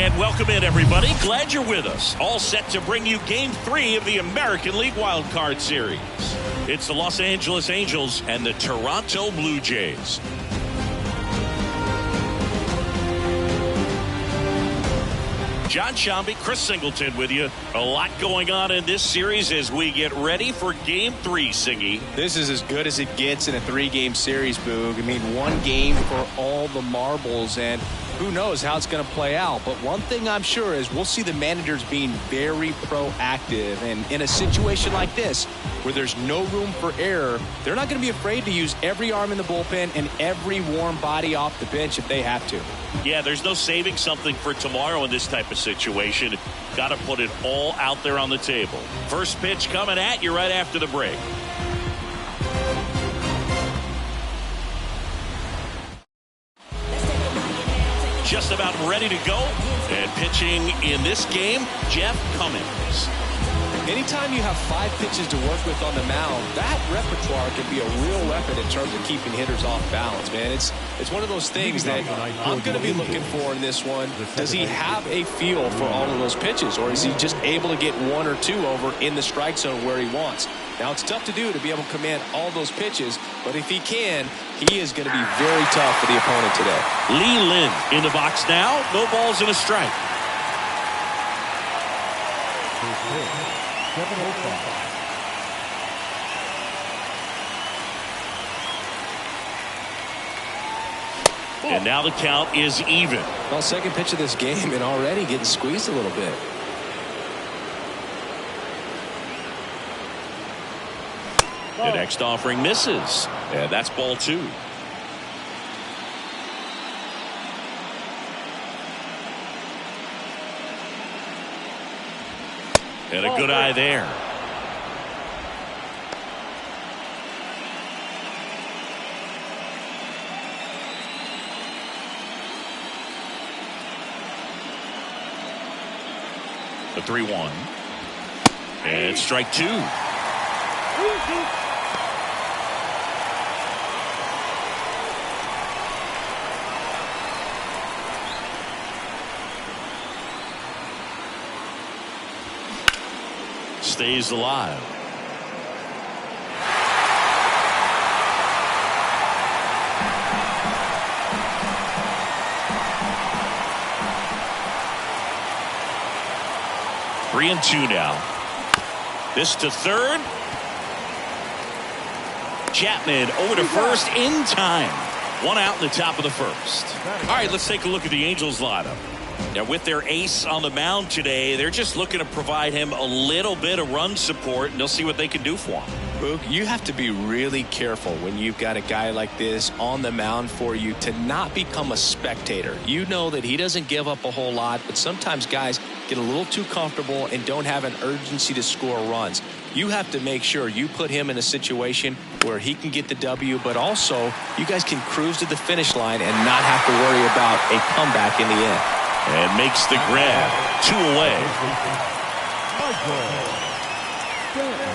And welcome in, everybody. Glad you're with us. All set to bring you Game 3 of the American League Wild Card Series. It's the Los Angeles Angels and the Toronto Blue Jays. John Shambi, Chris Singleton with you. A lot going on in this series as we get ready for Game 3, Singy. This is as good as it gets in a 3-game series, Boog. I mean, one game for all the marbles, and who knows how it's going to play out. But one thing I'm sure is we'll see the managers being very proactive. And in a situation like this, where there's no room for error, they're not going to be afraid to use every arm in the bullpen and every warm body off the bench if they have to. Yeah, there's no saving something for tomorrow in this type of situation. Got to put it all out there on the table. First pitch coming at you right after the break. Just about ready to go. And pitching in this game, Jeff Cummings. Anytime you have 5 pitches to work with on the mound, that repertoire can be a real weapon in terms of keeping hitters off balance, man. It's one of those things that I'm going to be looking for in this one. Does he have a feel for all of those pitches, or is he just able to get 1 or 2 over in the strike zone where he wants? Now, it's tough to do to be able to command all those pitches, but if he can, he is going to be very tough for the opponent today. Lee Lin in the box now. No balls and a strike. And now the count is even. Well, second pitch of this game and already getting squeezed a little bit. The next offering misses. And that's ball 2. And a good eye there. The 3-1. And strike 2. Stays alive. Three and 2 now. This to third. Chapman over to first in time. 1 out in the top of the first. All right, let's take a look at the Angels lineup. Now, with their ace on the mound today, they're just looking to provide him a little bit of run support, and they'll see what they can do for him. Boog, you have to be really careful when you've got a guy like this on the mound for you to not become a spectator. You know that he doesn't give up a whole lot, but sometimes guys get a little too comfortable and don't have an urgency to score runs. You have to make sure you put him in a situation where he can get the W, but also you guys can cruise to the finish line and not have to worry about a comeback in the end. And makes the grab. 2 away.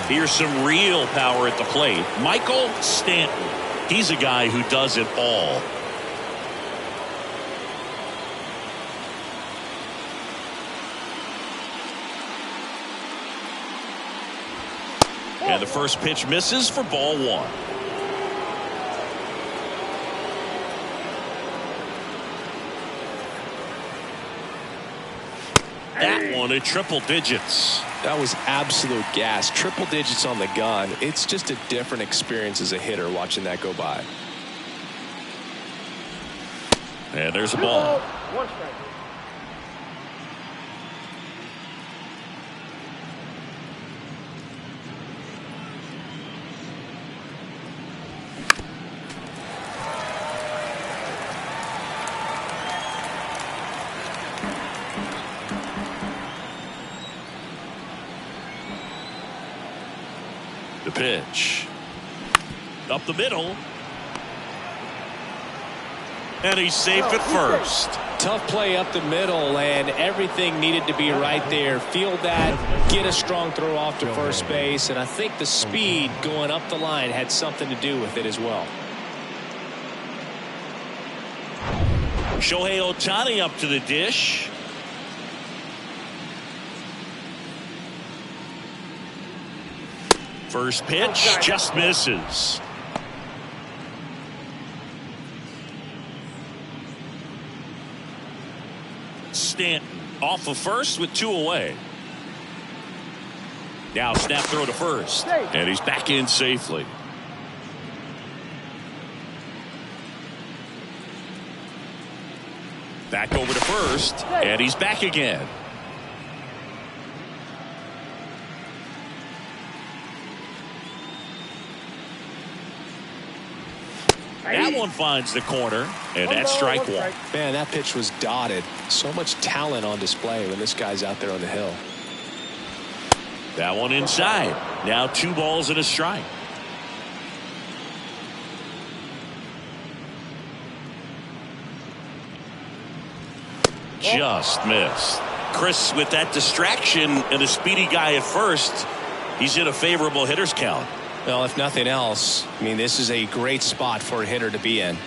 Here's some real power at the plate. Michael Stanton. He's a guy who does it all. And the first pitch misses for ball 1. That one at triple digits. That was absolute gas. Triple digits on the gun. It's just a different experience as a hitter watching that go by. And there's a ball. The pitch. Up the middle. And he's safe at first. Tough play up the middle, and everything needed to be right there. Field that, get a strong throw off to first base, and I think the speed going up the line had something to do with it as well. Shohei Ohtani up to the dish. First pitch just misses. Stanton off of first with 2 away. Now snap throw to first, and he's back in safely. Back over to first, and he's back again. That one finds the corner, and that's strike one. Man, that pitch was dotted. So much talent on display when this guy's out there on the hill. That one inside. Now 2 balls and a strike. Just missed. Chris, with that distraction and a speedy guy at first, he's in a favorable hitter's count. Well, if nothing else, I mean, this is a great spot for a hitter to be in.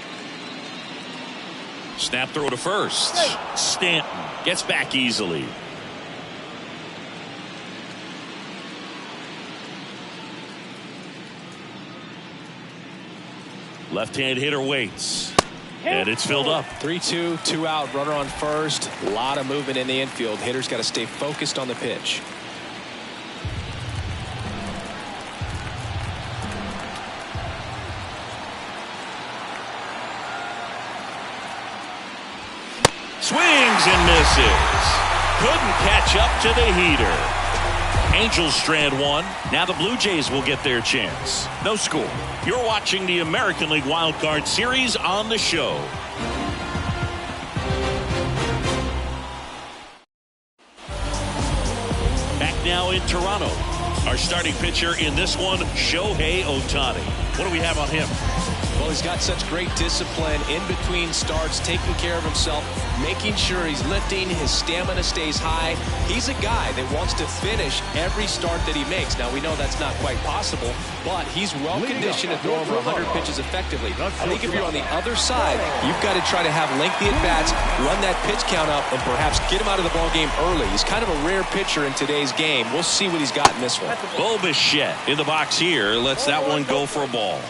Snap throw to first. Stanton gets back easily. Left-hand hitter waits. And it's filled up. 3-2, 2 out, runner on first. A lot of movement in the infield. Hitter's got to stay focused on the pitch. Swings and misses. Couldn't catch up to the heater. Angels strand one. Now the Blue Jays will get their chance. No score. You're watching the American League Wild Card Series on the show. Back now in Toronto. Our starting pitcher in this one, Shohei Ohtani. What do we have on him? Well, he's got such great discipline in between starts, taking care of himself, making sure he's lifting, his stamina stays high. He's a guy that wants to finish every start that he makes. Now, we know that's not quite possible, but he's well-conditioned to throw over 100 pitches effectively. I think if you're on the other side, you've got to try to have lengthy at-bats, run that pitch count up, and perhaps get him out of the ballgame early. He's kind of a rare pitcher in today's game. We'll see what he's got in this one. Bo Bichette in the box here lets that one go for a ball.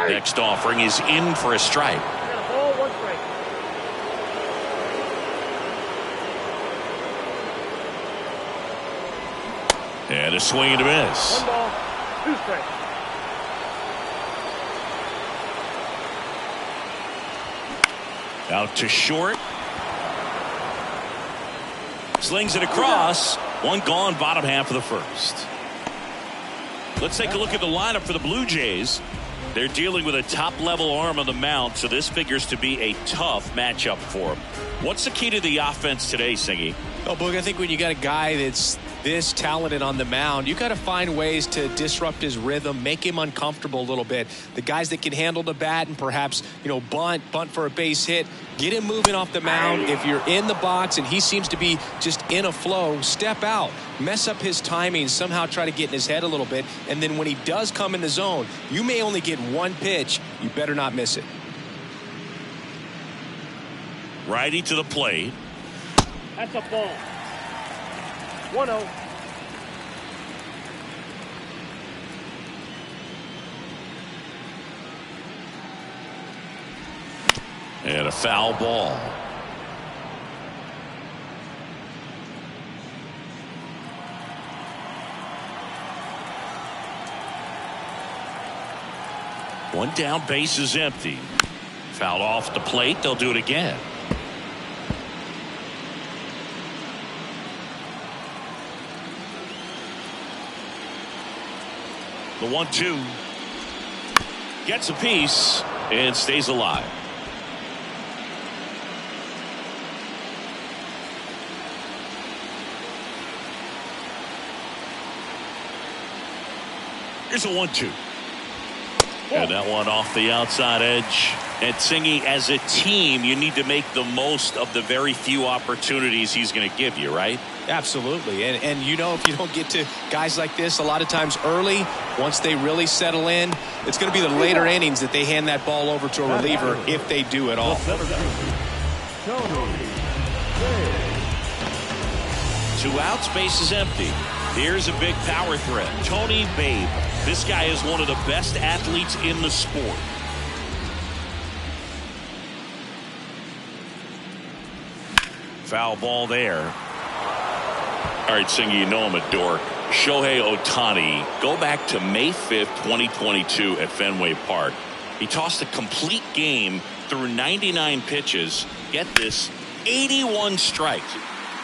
Next offering is in for a strike. And a swing and a miss. 1 ball, 2 strikes. Out to short. Slings it across. One gone, bottom half of the first. Let's take a look at the lineup for the Blue Jays. They're dealing with a top-level arm on the mound, so this figures to be a tough matchup for them. What's the key to the offense today, Singy? Oh, Boog, I think when you got a guy that's this talented on the mound, you got to find ways to disrupt his rhythm, make him uncomfortable a little bit. The guys that can handle the bat and perhaps, bunt for a base hit, get him moving off the mound. If you're in the box and he seems to be just in a flow, step out, mess up his timing, somehow try to get in his head a little bit. And then when he does come in the zone, you may only get one pitch. You better not miss it. Righty to the plate. That's a ball. 1-0. And a foul ball. One down, base is empty. Fouled off the plate. They'll do it again. The 1-2 gets a piece and stays alive. Here's a 1-2. And that one off the outside edge. And Singy, as a team, you need to make the most of the very few opportunities he's going to give you, right? Absolutely. And you know, if you don't get to guys like this a lot of times early, once they really settle in, it's going to be the later innings that they hand that ball over to a reliever, if they do at all. 2 outs, base is empty. Here's a big power threat. Tony Babe. This guy is one of the best athletes in the sport. Foul ball there. All right, Singy, you know I'm a dork. Shohei Ohtani, go back to May 5th, 2022 at Fenway Park. He tossed a complete game through 99 pitches. Get this, 81 strikes.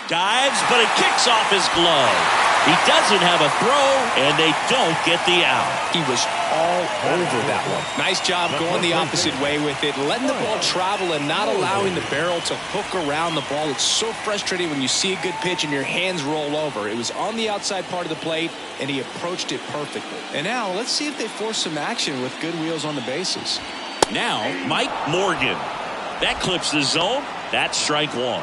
Dives, but it kicks off his glove. He doesn't have a throw, and they don't get the out. He was all over that one. Nice job going the opposite way with it, letting the ball travel and not allowing the barrel to hook around the ball. It's so frustrating when you see a good pitch and your hands roll over. It was on the outside part of the plate, and he approached it perfectly. And now let's see if they force some action with good wheels on the bases. Now, Mike Morgan. That clips the zone. That's strike one.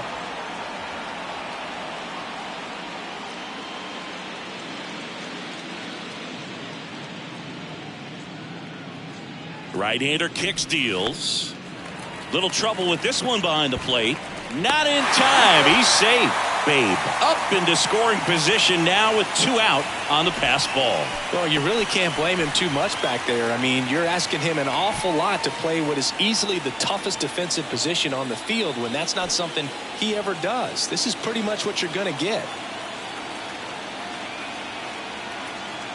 Right-hander kicks, deals. Little trouble with this one behind the plate. Not in time. He's safe. Babe up into scoring position now with 2 out on the pass ball. Well, you really can't blame him too much back there. I mean, you're asking him an awful lot to play what is easily the toughest defensive position on the field when that's not something he ever does. This is pretty much what you're going to get.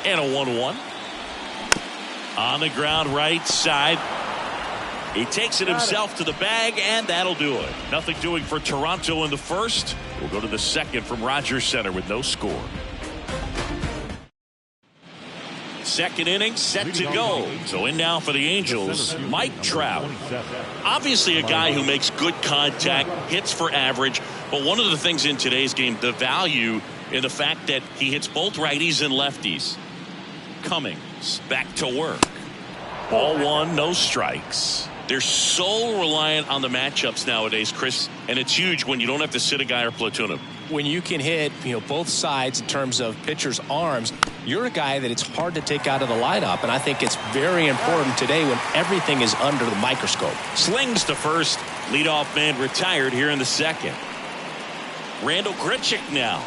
And a 1-1. On the ground right side. He takes it himself to the bag, and that'll do it. Nothing doing for Toronto in the first. We'll go to the second from Rogers Center with no score. Second inning set to go. So in now for the Angels, Mike Trout. Obviously a guy who makes good contact, hits for average. But one of the things in today's game, the value in the fact that he hits both righties and lefties. Cummings back to work. Ball one, no strikes. They're so reliant on the matchups nowadays, Chris, and it's huge when you don't have to sit a guy or platoon him. When you can hit, both sides in terms of pitchers' arms, you're a guy that it's hard to take out of the lineup, and I think it's very important today when everything is under the microscope. Slings to first. Leadoff man retired here in the second. Randall Grichuk now.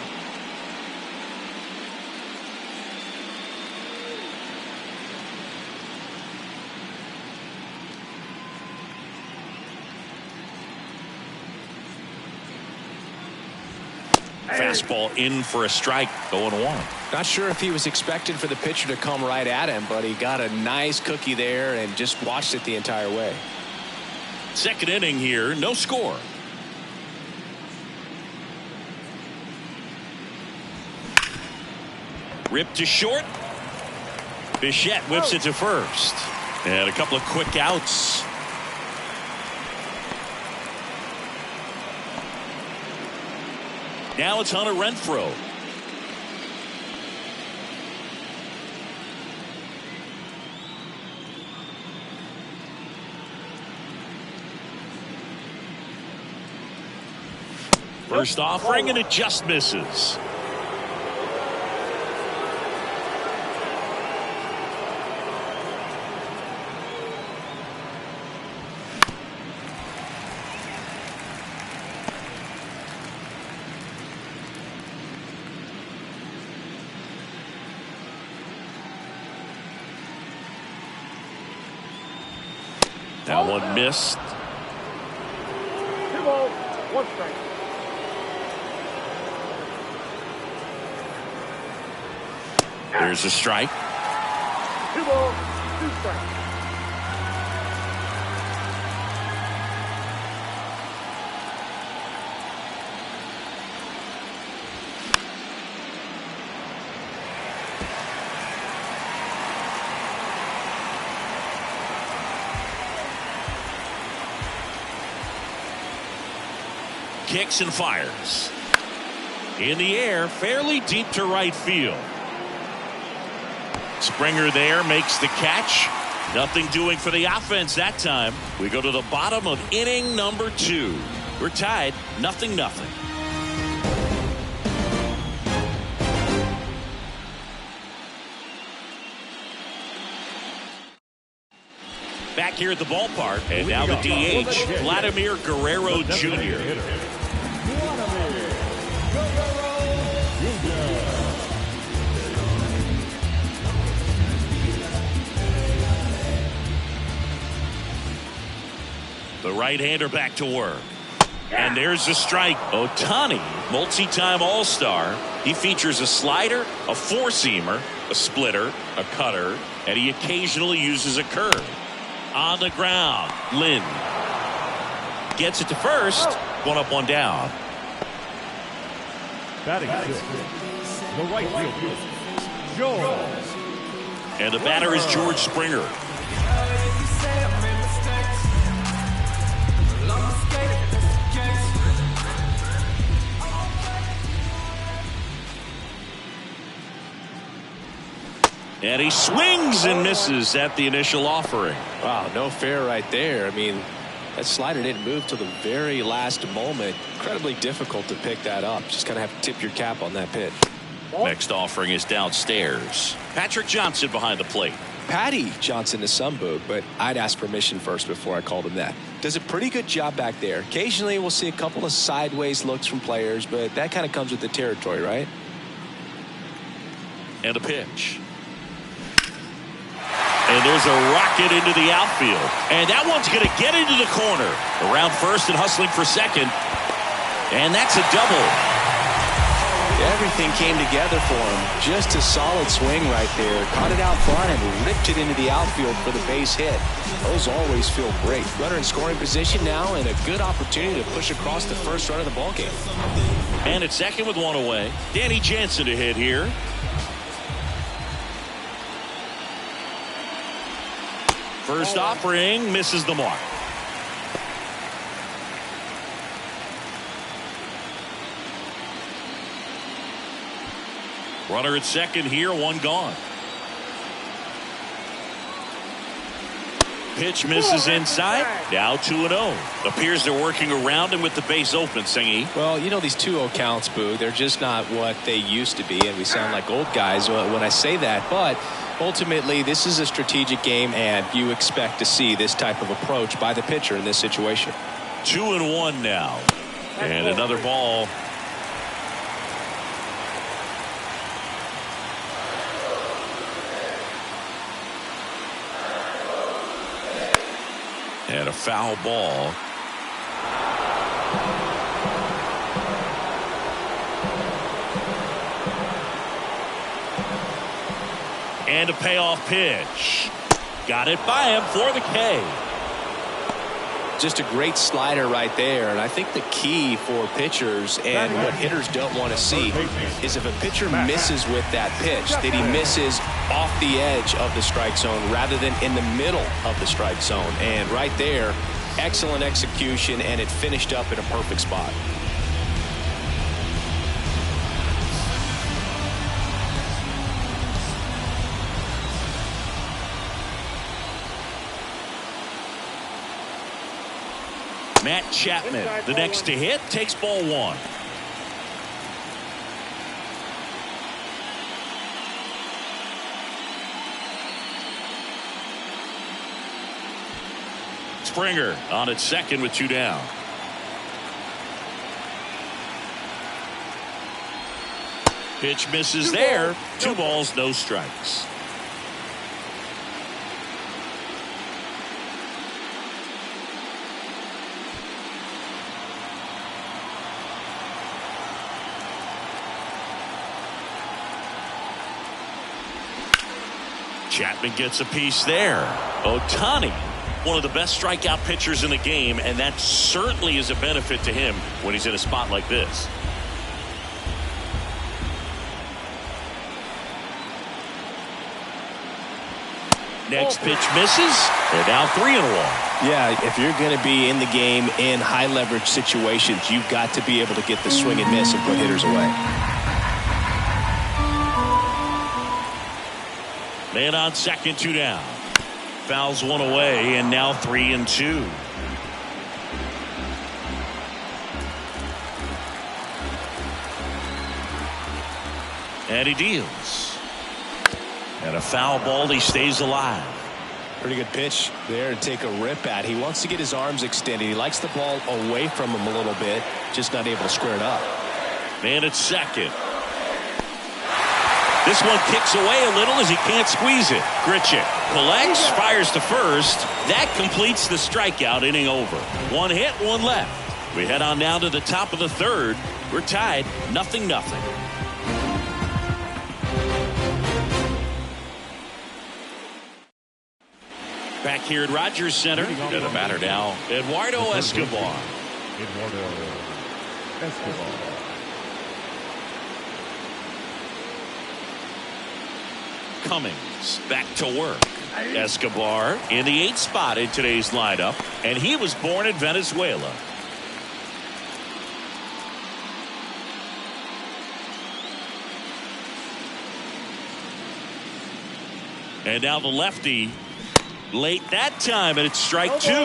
Fastball in for a strike, 0-1. Not sure if he was expecting for the pitcher to come right at him, but he got a nice cookie there and just watched it the entire way. Second inning here, no score. Ripped to short. Bichette whips it to first. And a couple of quick outs. Now it's Hunter Renfroe. First offering, and it just misses. That one missed. 2 balls, 1 strike. There's a strike. 2 balls, 2 strikes. Kicks and fires. In the air, fairly deep to right field. Springer there makes the catch. Nothing doing for the offense that time. We go to the bottom of inning number 2. We're tied 0-0. Back here at the ballpark, and now the DH, Vladimir Guerrero Jr. The right-hander back to work. And there's the strike. Ohtani, multi-time All-Star. He features a slider, a four-seamer, a splitter, a cutter, and he occasionally uses a curve. On the ground, Lynn gets it to first. One up, one down. Batting sixth, the right fielder, George. And the batter is George Springer. And he swings and misses at the initial offering. Wow, no fair right there. I mean, that slider didn't move till the very last moment. Incredibly difficult to pick that up. Just kind of have to tip your cap on that pitch. Next offering is downstairs. Patrick Johnson behind the plate. Patty Johnson to some book, but I'd ask permission first before I called him that. Does a pretty good job back there. Occasionally we'll see a couple of sideways looks from players, but that kind of comes with the territory, right? And a pitch. And there's a rocket into the outfield. And that one's going to get into the corner. Around first and hustling for second. And that's a double. Everything came together for him. Just a solid swing right there. Caught it out front and ripped it into the outfield for the base hit. Those always feel great. Runner in scoring position now and a good opportunity to push across the first run of the ballgame. And at second with one away. Danny Jansen to hit here. First offering misses the mark. Runner at second here, one gone. Pitch misses inside. Now 2-0. Appears they're working around him with the base open, Singy. Well, you know, these 2-0 counts, Boo, they're just not what they used to be, and we sound like old guys when I say that, but ultimately this is a strategic game, and you expect to see this type of approach by the pitcher in this situation. 2-1 now. And another ball. And a foul ball. And a payoff pitch. Got it by him for the K. Just a great slider right there, and I think the key for pitchers and what hitters don't want to see is if a pitcher misses with that pitch, that he misses off the edge of the strike zone rather than in the middle of the strike zone. And right there, excellent execution, and it finished up in a perfect spot. Matt Chapman, the next to hit, takes ball one. Springer on at second with two down. Pitch misses there. 2 balls, no strikes. Chapman gets a piece there. Ohtani, one of the best strikeout pitchers in the game, and that certainly is a benefit to him when he's in a spot like this. Next pitch misses, and now 3-1. Yeah, if you're going to be in the game in high leverage situations, you've got to be able to get the swing and miss and put hitters away. Man on second, 2 down. Fouls one away, and now 3-2. And he deals. And a foul ball. He stays alive. Pretty good pitch there to take a rip at. He wants to get his arms extended. He likes the ball away from him a little bit, just not able to square it up. Man at second. This one kicks away a little as he can't squeeze it. Grichuk collects, fires to first. That completes the strikeout. Inning over. One hit, one left. We head on down to the top of the third. We're tied 0-0. Back here at Rogers Center. To the batter now, Eduardo Escobar. Cummings back to work. Escobar in the 8th spot in today's lineup, and he was born in Venezuela. And now the lefty. Late that time, and it's strike 2. He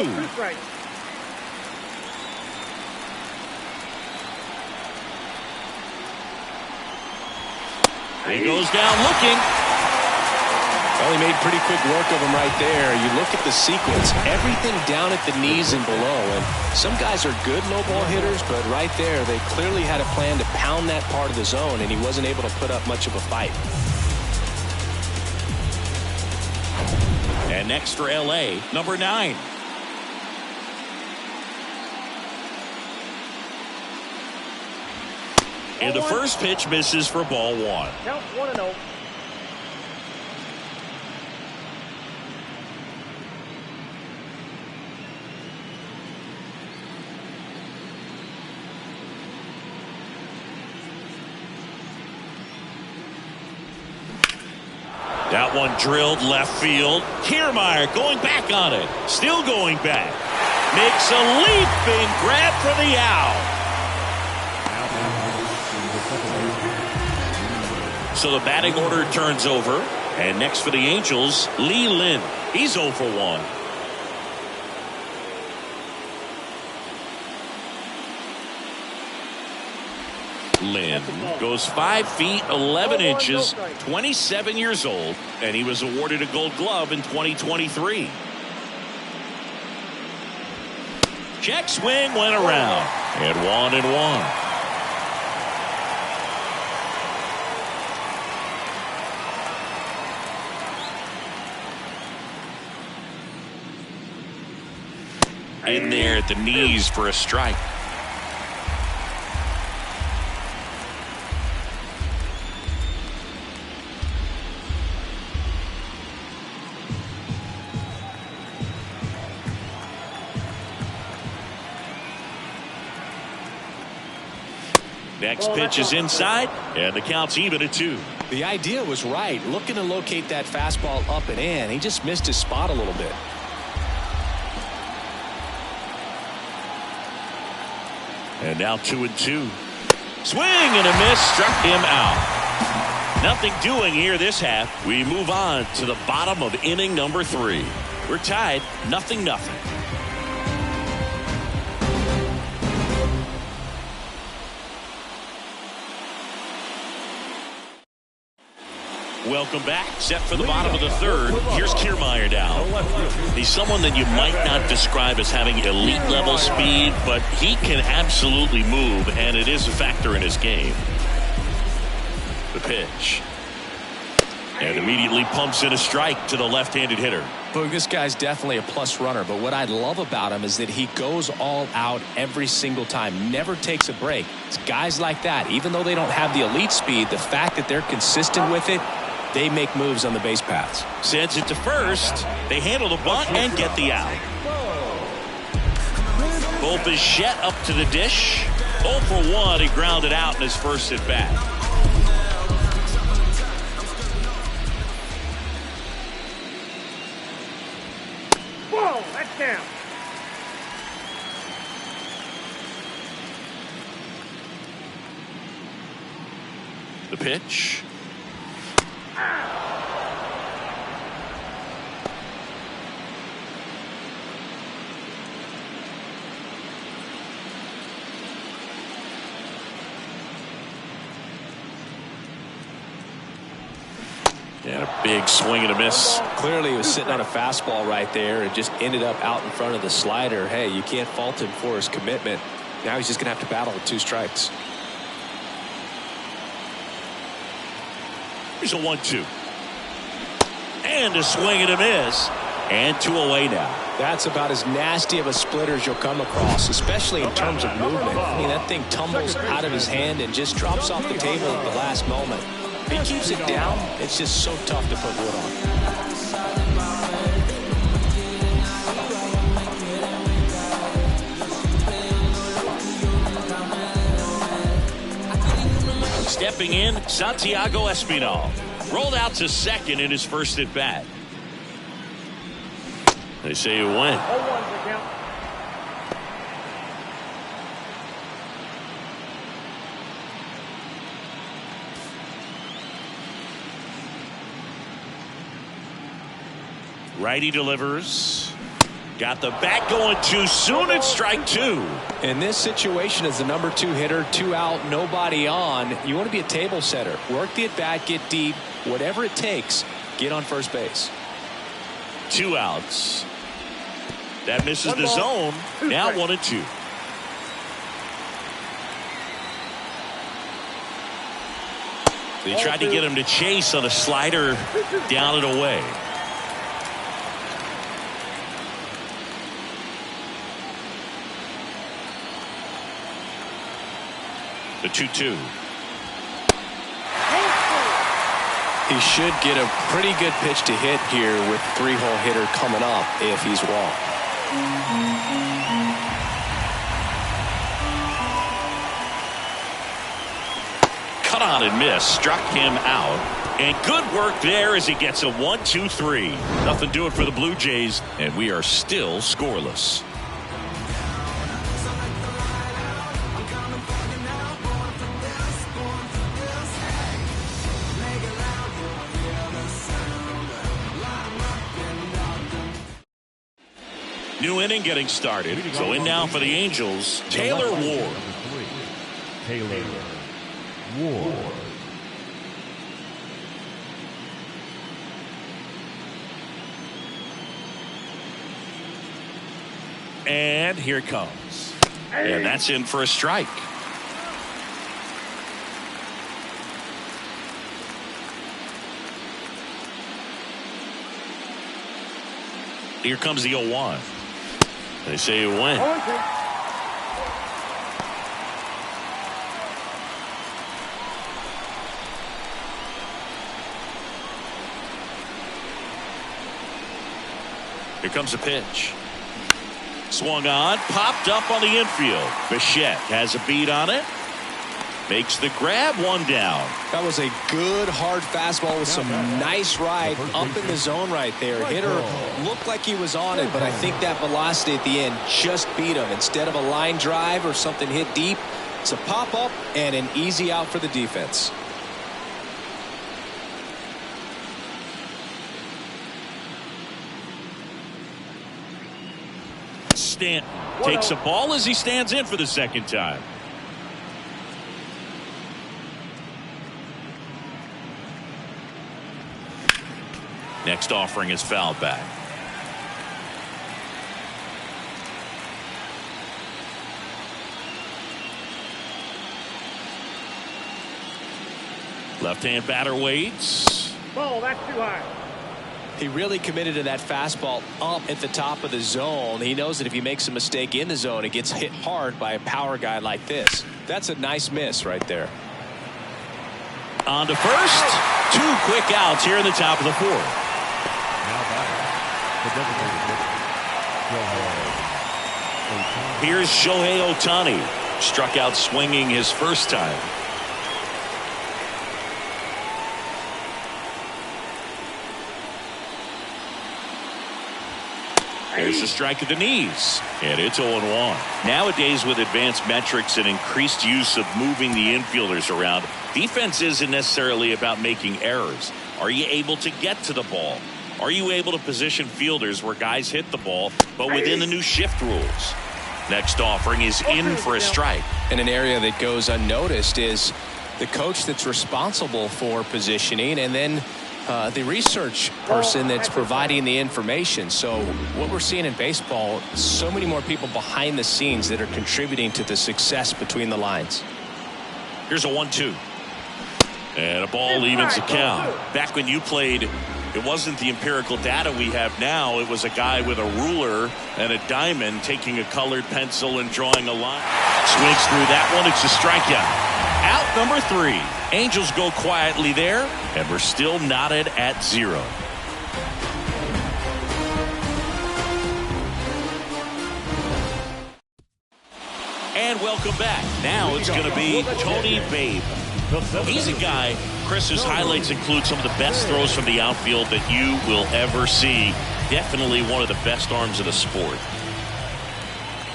goes down looking. Well, he made pretty quick work of him right there. You look at the sequence, everything down at the knees and below. And some guys are good low ball hitters, but right there, they clearly had a plan to pound that part of the zone, and he wasn't able to put up much of a fight. And next for LA, number 9. And the first pitch misses for ball 1. Count 1-0. That one drilled left field. Kiermaier going back on it. Still going back. Makes a leaping grab for the out. So the batting order turns over. And next for the Angels, Lee Lin. He's 0 for 1. Lin goes 5 feet 11 inches, 27 years old, and he was awarded a Gold Glove in 2023. Check swing went around, and 1-1. In there at the knees for a strike. Next pitch is inside, and the count's even at 2. The idea was right, looking to locate that fastball up and in. He just missed his spot a little bit. And now 2-2. Swing and a miss, struck him out. Nothing doing here this half. We move on to the bottom of inning number 3. We're tied 0-0. Welcome back. Set for the bottom of the third. Here's Kiermaier down. He's someone that you might not describe as having elite level speed, but he can absolutely move, and it is a factor in his game. The pitch. And immediately pumps in a strike to the left-handed hitter. Boog, this guy's definitely a plus runner, but what I love about him is that he goes all out every single time, never takes a break. It's guys like that, even though they don't have the elite speed, the fact that they're consistent with it, they make moves on the base paths. Sends it to first. They handle the bunt and get the out. Bichette up to the dish. 0 for 1. He grounded out in his first at bat. Whoa, that's down. The pitch. Big swing and a miss. Clearly he was sitting on a fastball right there and just ended up out in front of the slider. Hey, you can't fault him for his commitment. Now he's just going to have to battle with 2 strikes. Here's a 1-2. And a swing and a miss. And 2 away now. That's about as nasty of a splitter as you'll come across, especially in terms of movement. I mean, that thing tumbles out of his hand and just drops off the table at the last moment. If he keeps it down, it's just so tough to put wood on. Stepping in, Santiago Espinal. Rolled out to second in his first at bat. They say you win. 0-1 to count. Righty delivers. Got the bat going too soon. It's strike 2. In this situation, as the number 2 hitter, 2 out, nobody on, you want to be a table setter. Work the at bat, get deep, whatever it takes, get on first base. 2 outs. That misses the zone. Now 1-2. They tried to get him to chase on a slider down and away. The 2-2. He should get a pretty good pitch to hit here with 3-hole hitter coming up if he's walked. Cut on and miss. Struck him out. And good work there as he gets a 1-2-3. Nothing doing for the Blue Jays, and we are still scoreless. New inning getting started. So in now for the Angels, Taylor Ward. Taylor Ward. And here it comes. And that's in for a strike. Here comes the 0-1. They say you win. Here comes a pitch. Swung on, popped up on the infield. Bichette has a beat on it. Makes the grab, 1 down. That was a good hard fastball with some nice ride up in the zone right there. Hitter looked like he was on it, but I think that velocity at the end just beat him. Instead of a line drive or something hit deep, it's a pop up and an easy out for the defense. Stanton takes a ball as he stands in for the second time. Next offering is fouled back. Left-hand batter waits. Ball, that's too high. He really committed to that fastball up at the top of the zone. He knows that if he makes a mistake in the zone, it gets hit hard by a power guy like this. That's a nice miss right there. On to first. 2 quick outs here in the top of the 4th. Here's Shohei Ohtani. Struck out swinging his first time. There's a strike at the knees, and it's 0-1. Nowadays, with advanced metrics and increased use of moving the infielders around, defense isn't necessarily about making errors. Are you able to get to the ball? Are you able to position fielders where guys hit the ball, but within the new shift rules? Next offering is in for a strike. And an area that goes unnoticed is the coach that's responsible for positioning, and then the research person that's providing the information. So what we're seeing in baseball, so many more people behind the scenes that are contributing to the success between the lines. Here's a 1-2. And a ball evens the count. Back when you played, it wasn't the empirical data we have now. It was a guy with a ruler and a diamond taking a colored pencil and drawing a line. Swings through that one. It's a strikeout. Out number 3. Angels go quietly there, and we're still knotted at 0. And welcome back. Now it's going to be Tony Babe. He's a guy, Chris's highlights include some of the best throws from the outfield that you will ever see. Definitely one of the best arms of the sport.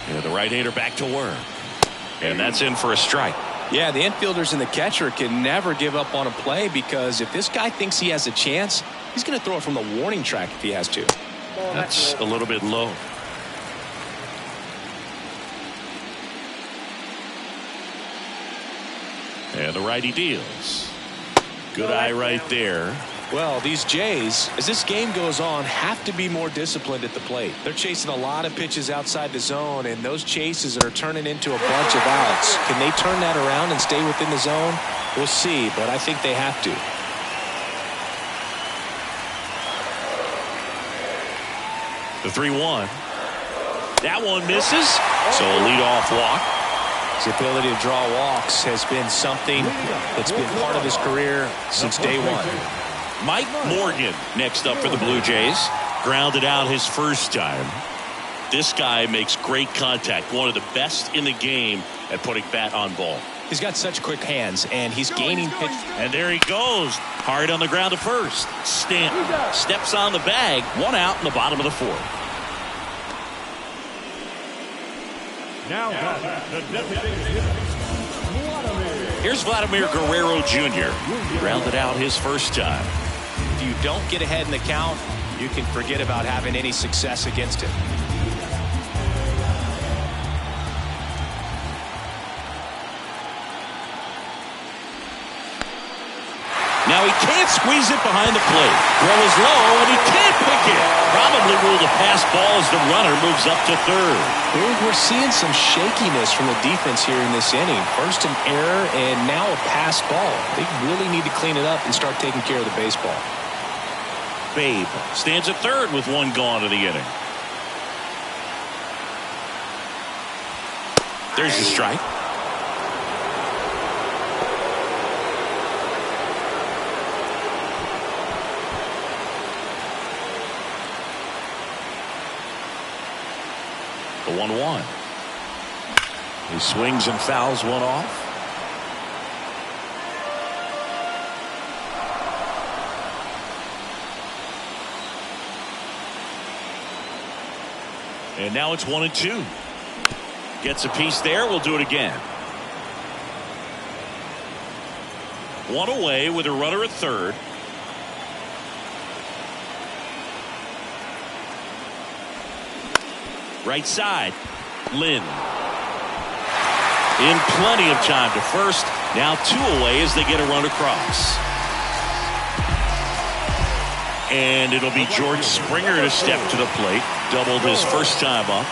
And the right-hander back to work. And that's in for a strike. Yeah, the infielders and the catcher can never give up on a play, because if this guy thinks he has a chance, he's going to throw it from the warning track if he has to. That's a little bit low. And the righty deals. Good eye right there. Well, these Jays, as this game goes on, have to be more disciplined at the plate. They're chasing a lot of pitches outside the zone, and those chases are turning into a bunch of outs. Can they turn that around and stay within the zone? We'll see, but I think they have to. The 3-1. That one misses, so a leadoff walk. His ability to draw walks has been something that's been part of his career since day one. Mike Morgan next up for the Blue Jays. Grounded out his first time. This guy makes great contact. One of the best in the game at putting bat on ball. He's got such quick hands, and he's gaining pitch. And there he goes. Hard on the ground to first. Stanton steps on the bag. 1 out in the bottom of the 4th. Now the designated hitter, Here's Vladimir Guerrero Jr. Grounded out his first time. If you don't get ahead in the count, you can forget about having any success against him. Now he can't squeeze it behind the plate. Throw is low, and he can't pick it. Probably ruled a pass ball as the runner moves up to third. We're seeing some shakiness from the defense here in this inning. First an error, and now a pass ball. They really need to clean it up and start taking care of the baseball. Babe stands at third with 1 gone in the inning. There's the strike. The 1-1. He swings and fouls one off. And now it's 1-2. Gets a piece there. We'll do it again. 1 away with a runner at third. Right side, Lynn. In plenty of time to first. Now 2 away as they get a run across. And it'll be George Springer to step to the plate. Doubled his first time up.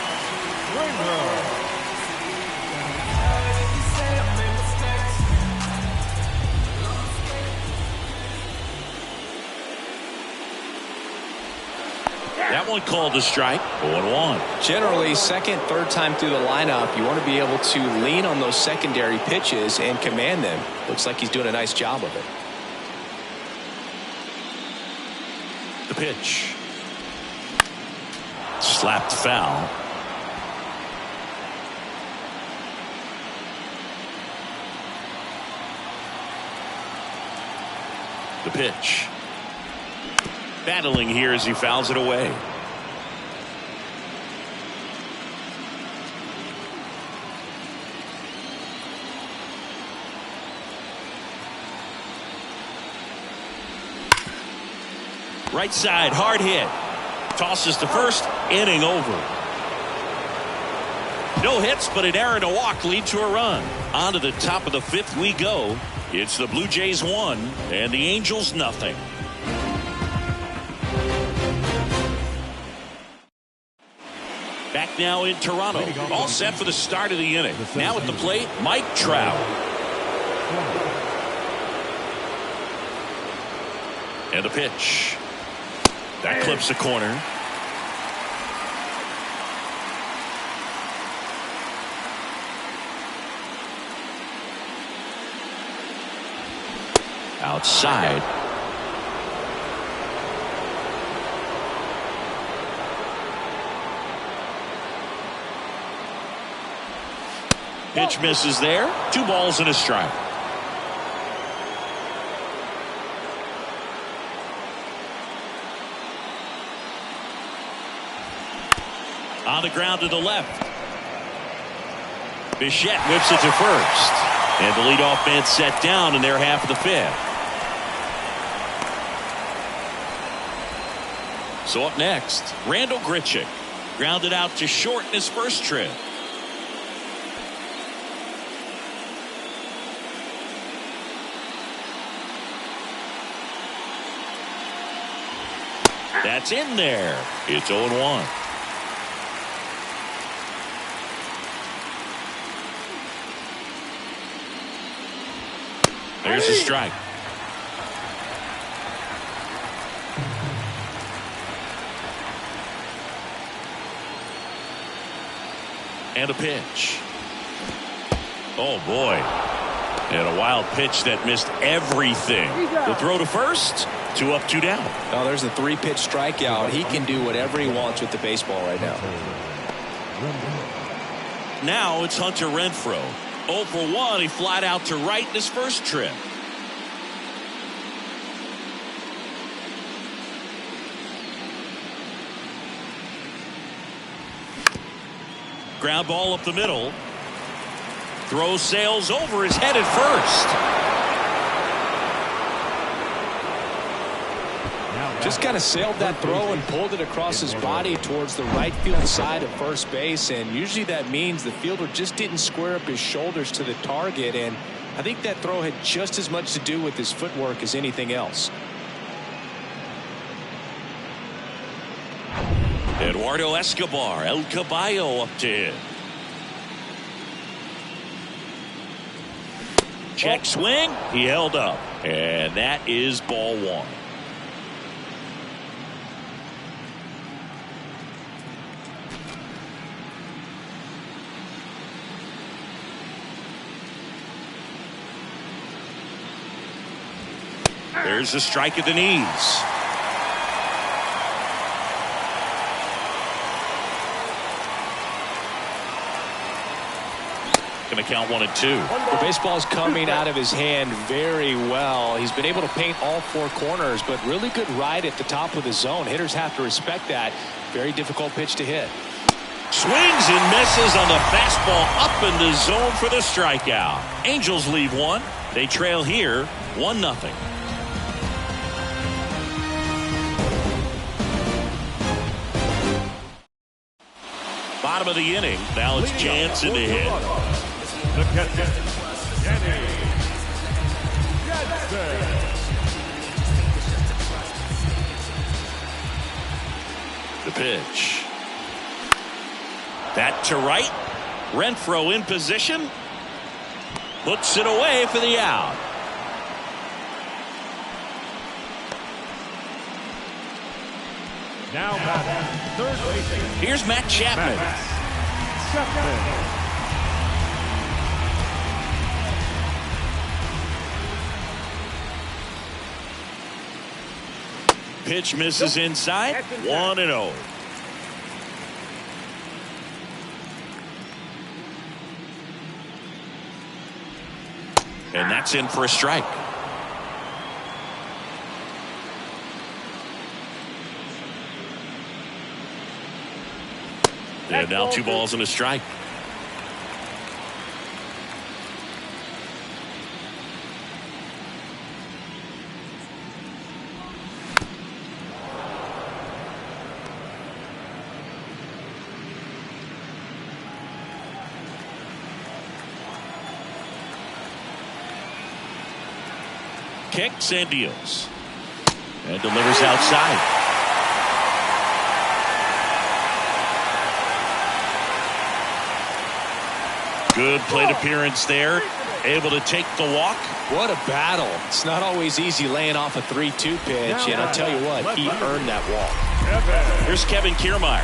That one called a strike. 0-1. Generally, second, third time through the lineup, you want to be able to lean on those secondary pitches and command them. Looks like he's doing a nice job of it. The pitch. Slapped foul. The pitch. Battling here as he fouls it away. Right side, hard hit. Tosses to first, inning over. No hits, but an error and a walk lead to a run. On to the top of the 5th we go. It's the Blue Jays 1 and the Angels nothing. Back now in Toronto. All set for the start of the inning. Now at the plate, Mike Trout. And a pitch. That clips the corner. Outside. Pitch misses there. 2 balls and a strike. On the ground to the left. Bichette whips it to first. And the leadoff man set down in their half of the 5th. So up next, Randall Grichuk. Grounded out to short in his first trip. That's in there. It's 0-1. There's a strike. And a pitch. Oh boy. And a wild pitch that missed everything. The throw to first. 2 up, 2 down. Oh, there's a 3-pitch strikeout. He can do whatever he wants with the baseball right now. Now it's Hunter Renfroe. 0 for 1. He flied out to right in his first trip. Ground ball up the middle. Throw sails over his head at first. Just kind of sailed that throw and pulled it across his body towards the right field side of first base. And usually that means the fielder just didn't square up his shoulders to the target. And I think that throw had just as much to do with his footwork as anything else. Eduardo Escobar, El Caballo up to hit. Check swing. He held up. And that is ball 1. There's a strike at the knees. Going to count 1 and 2. The baseball's coming out of his hand very well. He's been able to paint all 4 corners, but really good ride at the top of the zone. Hitters have to respect that. Very difficult pitch to hit. Swings and misses on the fastball up in the zone for the strikeout. Angels leave 1. They trail here 1-0. Bottom of the inning. Now it's Jansen to hit. The catcher, Jansen. The pitch. That to right. Renfroe in position. Puts it away for the out. Now batting, third base. Here's Matt Chapman. Pitch misses inside. 1-0. And that's in for a strike. And now 2 balls and a strike. Kicks and deals. And delivers outside. Good plate appearance there. Able to take the walk. What a battle. It's not always easy laying off a 3-2 pitch, and I'll tell you what, he earned that walk. Here's Kevin Kiermaier.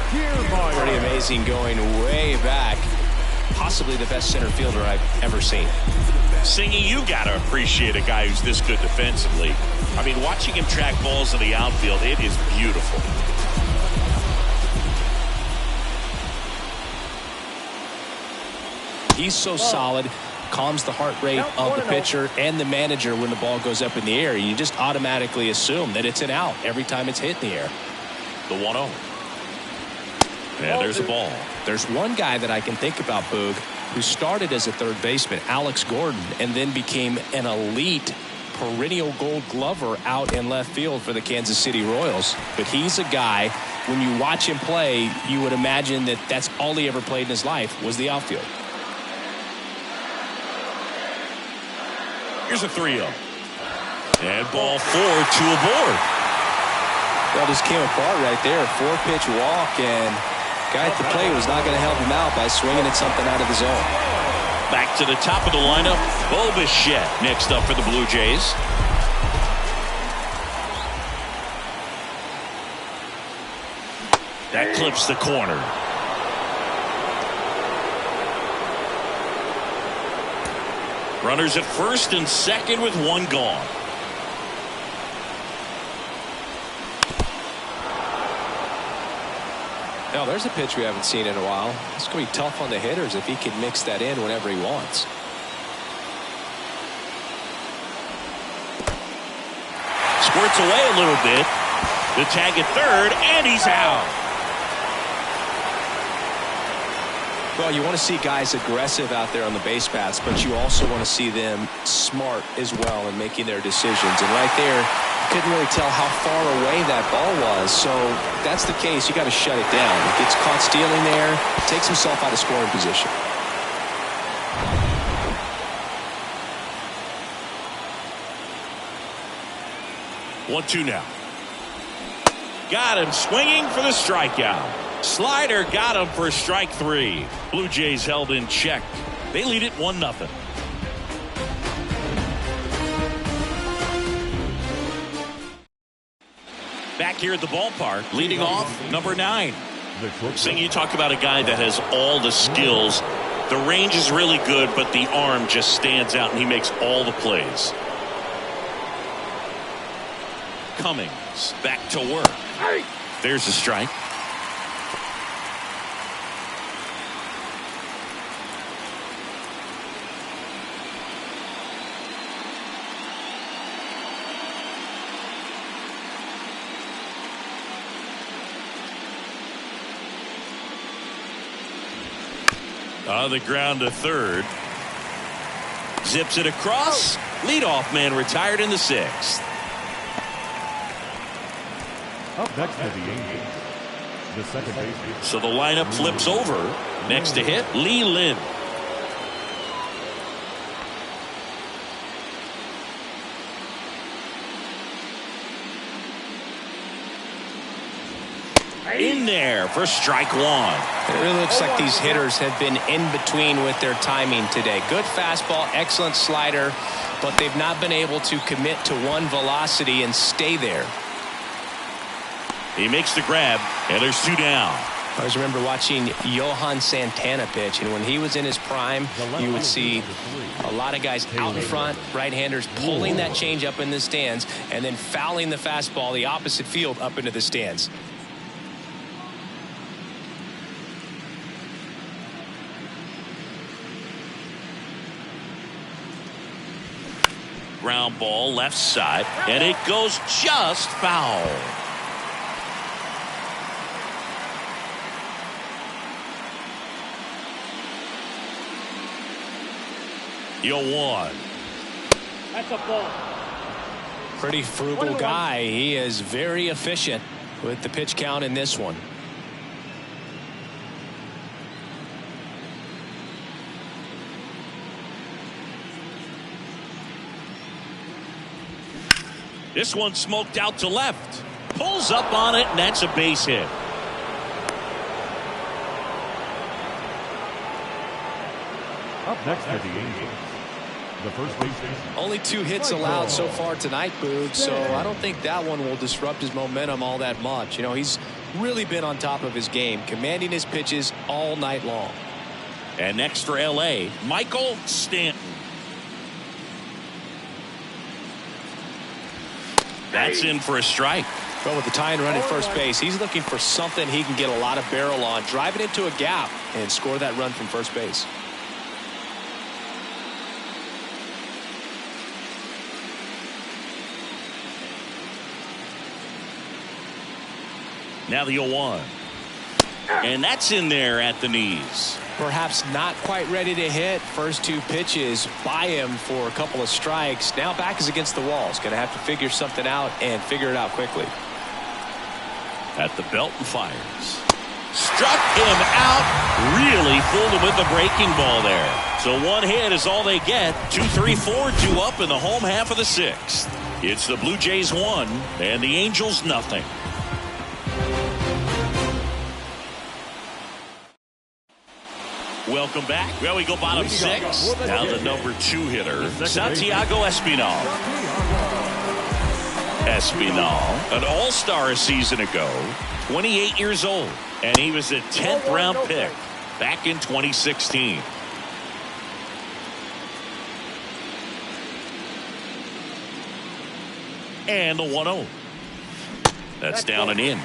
Pretty amazing, going way back. Possibly the best center fielder I've ever seen. Singy, you got to appreciate a guy who's this good defensively. I mean, watching him track balls in the outfield, it is beautiful. He's so solid, calms the heart rate of the pitcher and the manager when the ball goes up in the air. You just automatically assume that it's an out every time it's hit in the air. The 1-0. And there's a ball. There's one guy that I can think about, Boog, who started as a third baseman, Alex Gordon, and then became an elite perennial gold glover out in left field for the Kansas City Royals. But he's a guy, when you watch him play, you would imagine that that's all he ever played in his life was the outfield. Here's a 3-0. And ball 4, 2 aboard. That just came apart right there. 4-pitch walk, and guy at the plate was not going to help him out by swinging at something out of the zone. Back to the top of the lineup, Bo Bichette next up for the Blue Jays. That clips the corner. Runners at first and second with one gone. Now, there's a pitch we haven't seen in a while. It's going to be tough on the hitters if he can mix that in whenever he wants. Squirts away a little bit. The tag at third, and he's out. Well, you want to see guys aggressive out there on the base paths, but you also want to see them smart as well in making their decisions. And right there, you couldn't really tell how far away that ball was. So if that's the case, you got to shut it down. He gets caught stealing there, takes himself out of scoring position. One-two now. Got him swinging for the strikeout. Slider got him for strike 3. Blue Jays held in check. They lead it 1-0. Back here at the ballpark, leading off, number 9. Sing, you talk about a guy that has all the skills. The range is really good, but the arm just stands out, and he makes all the plays. Cummings back to work. There's a strike. On the ground to third. Zips it across. Leadoff man retired in the 6th. Up next for the Angels, the second baseman. So the lineup flips over. Next to hit, Lee Lin. In there for strike 1. It really looks like these hitters have been in between with their timing today. Good fastball, excellent slider, but they've not been able to commit to one velocity and stay there. He makes the grab, and there's 2 down. I always remember watching Johan Santana pitch, and when he was in his prime, you would see a lot of guys out in front, right-handers pulling that change up in the stands, and then fouling the fastball the opposite field up into the stands. Ground ball left side, and it goes just foul. You'll one. That's a ball. Pretty frugal guy. He is very efficient with the pitch count in this one. This one smoked out to left. Pulls up on it, and that's a base hit. Up next for the Angels, the first baseman. Only 2 hits allowed so far tonight, Boog, so I don't think that one will disrupt his momentum all that much. You know, he's really been on top of his game, commanding his pitches all night long. And next for L.A., Michael Stanton. That's in for a strike. Well, with the tying run at first base, he's looking for something he can get a lot of barrel on, drive it into a gap, and score that run from first base. Now the 0-1. And that's in there at the knees. Perhaps not quite ready to hit. First 2 pitches by him for a couple of strikes. Now back is against the wall. He's going to have to figure something out and figure it out quickly. At the belt and fires. Struck him out. Really fooled him with the breaking ball there. So 1 hit is all they get. 2, 3, 4, 2 up in the home half of the 6th. It's the Blue Jays 1 and the Angels nothing. Welcome back. Well, we go bottom 6. Now the number 2 hitter, Santiago Espinal. Espinal, an all-star a season ago, 28 years old, and he was a 10th round pick back in 2016. And the 1-0. That's down and in.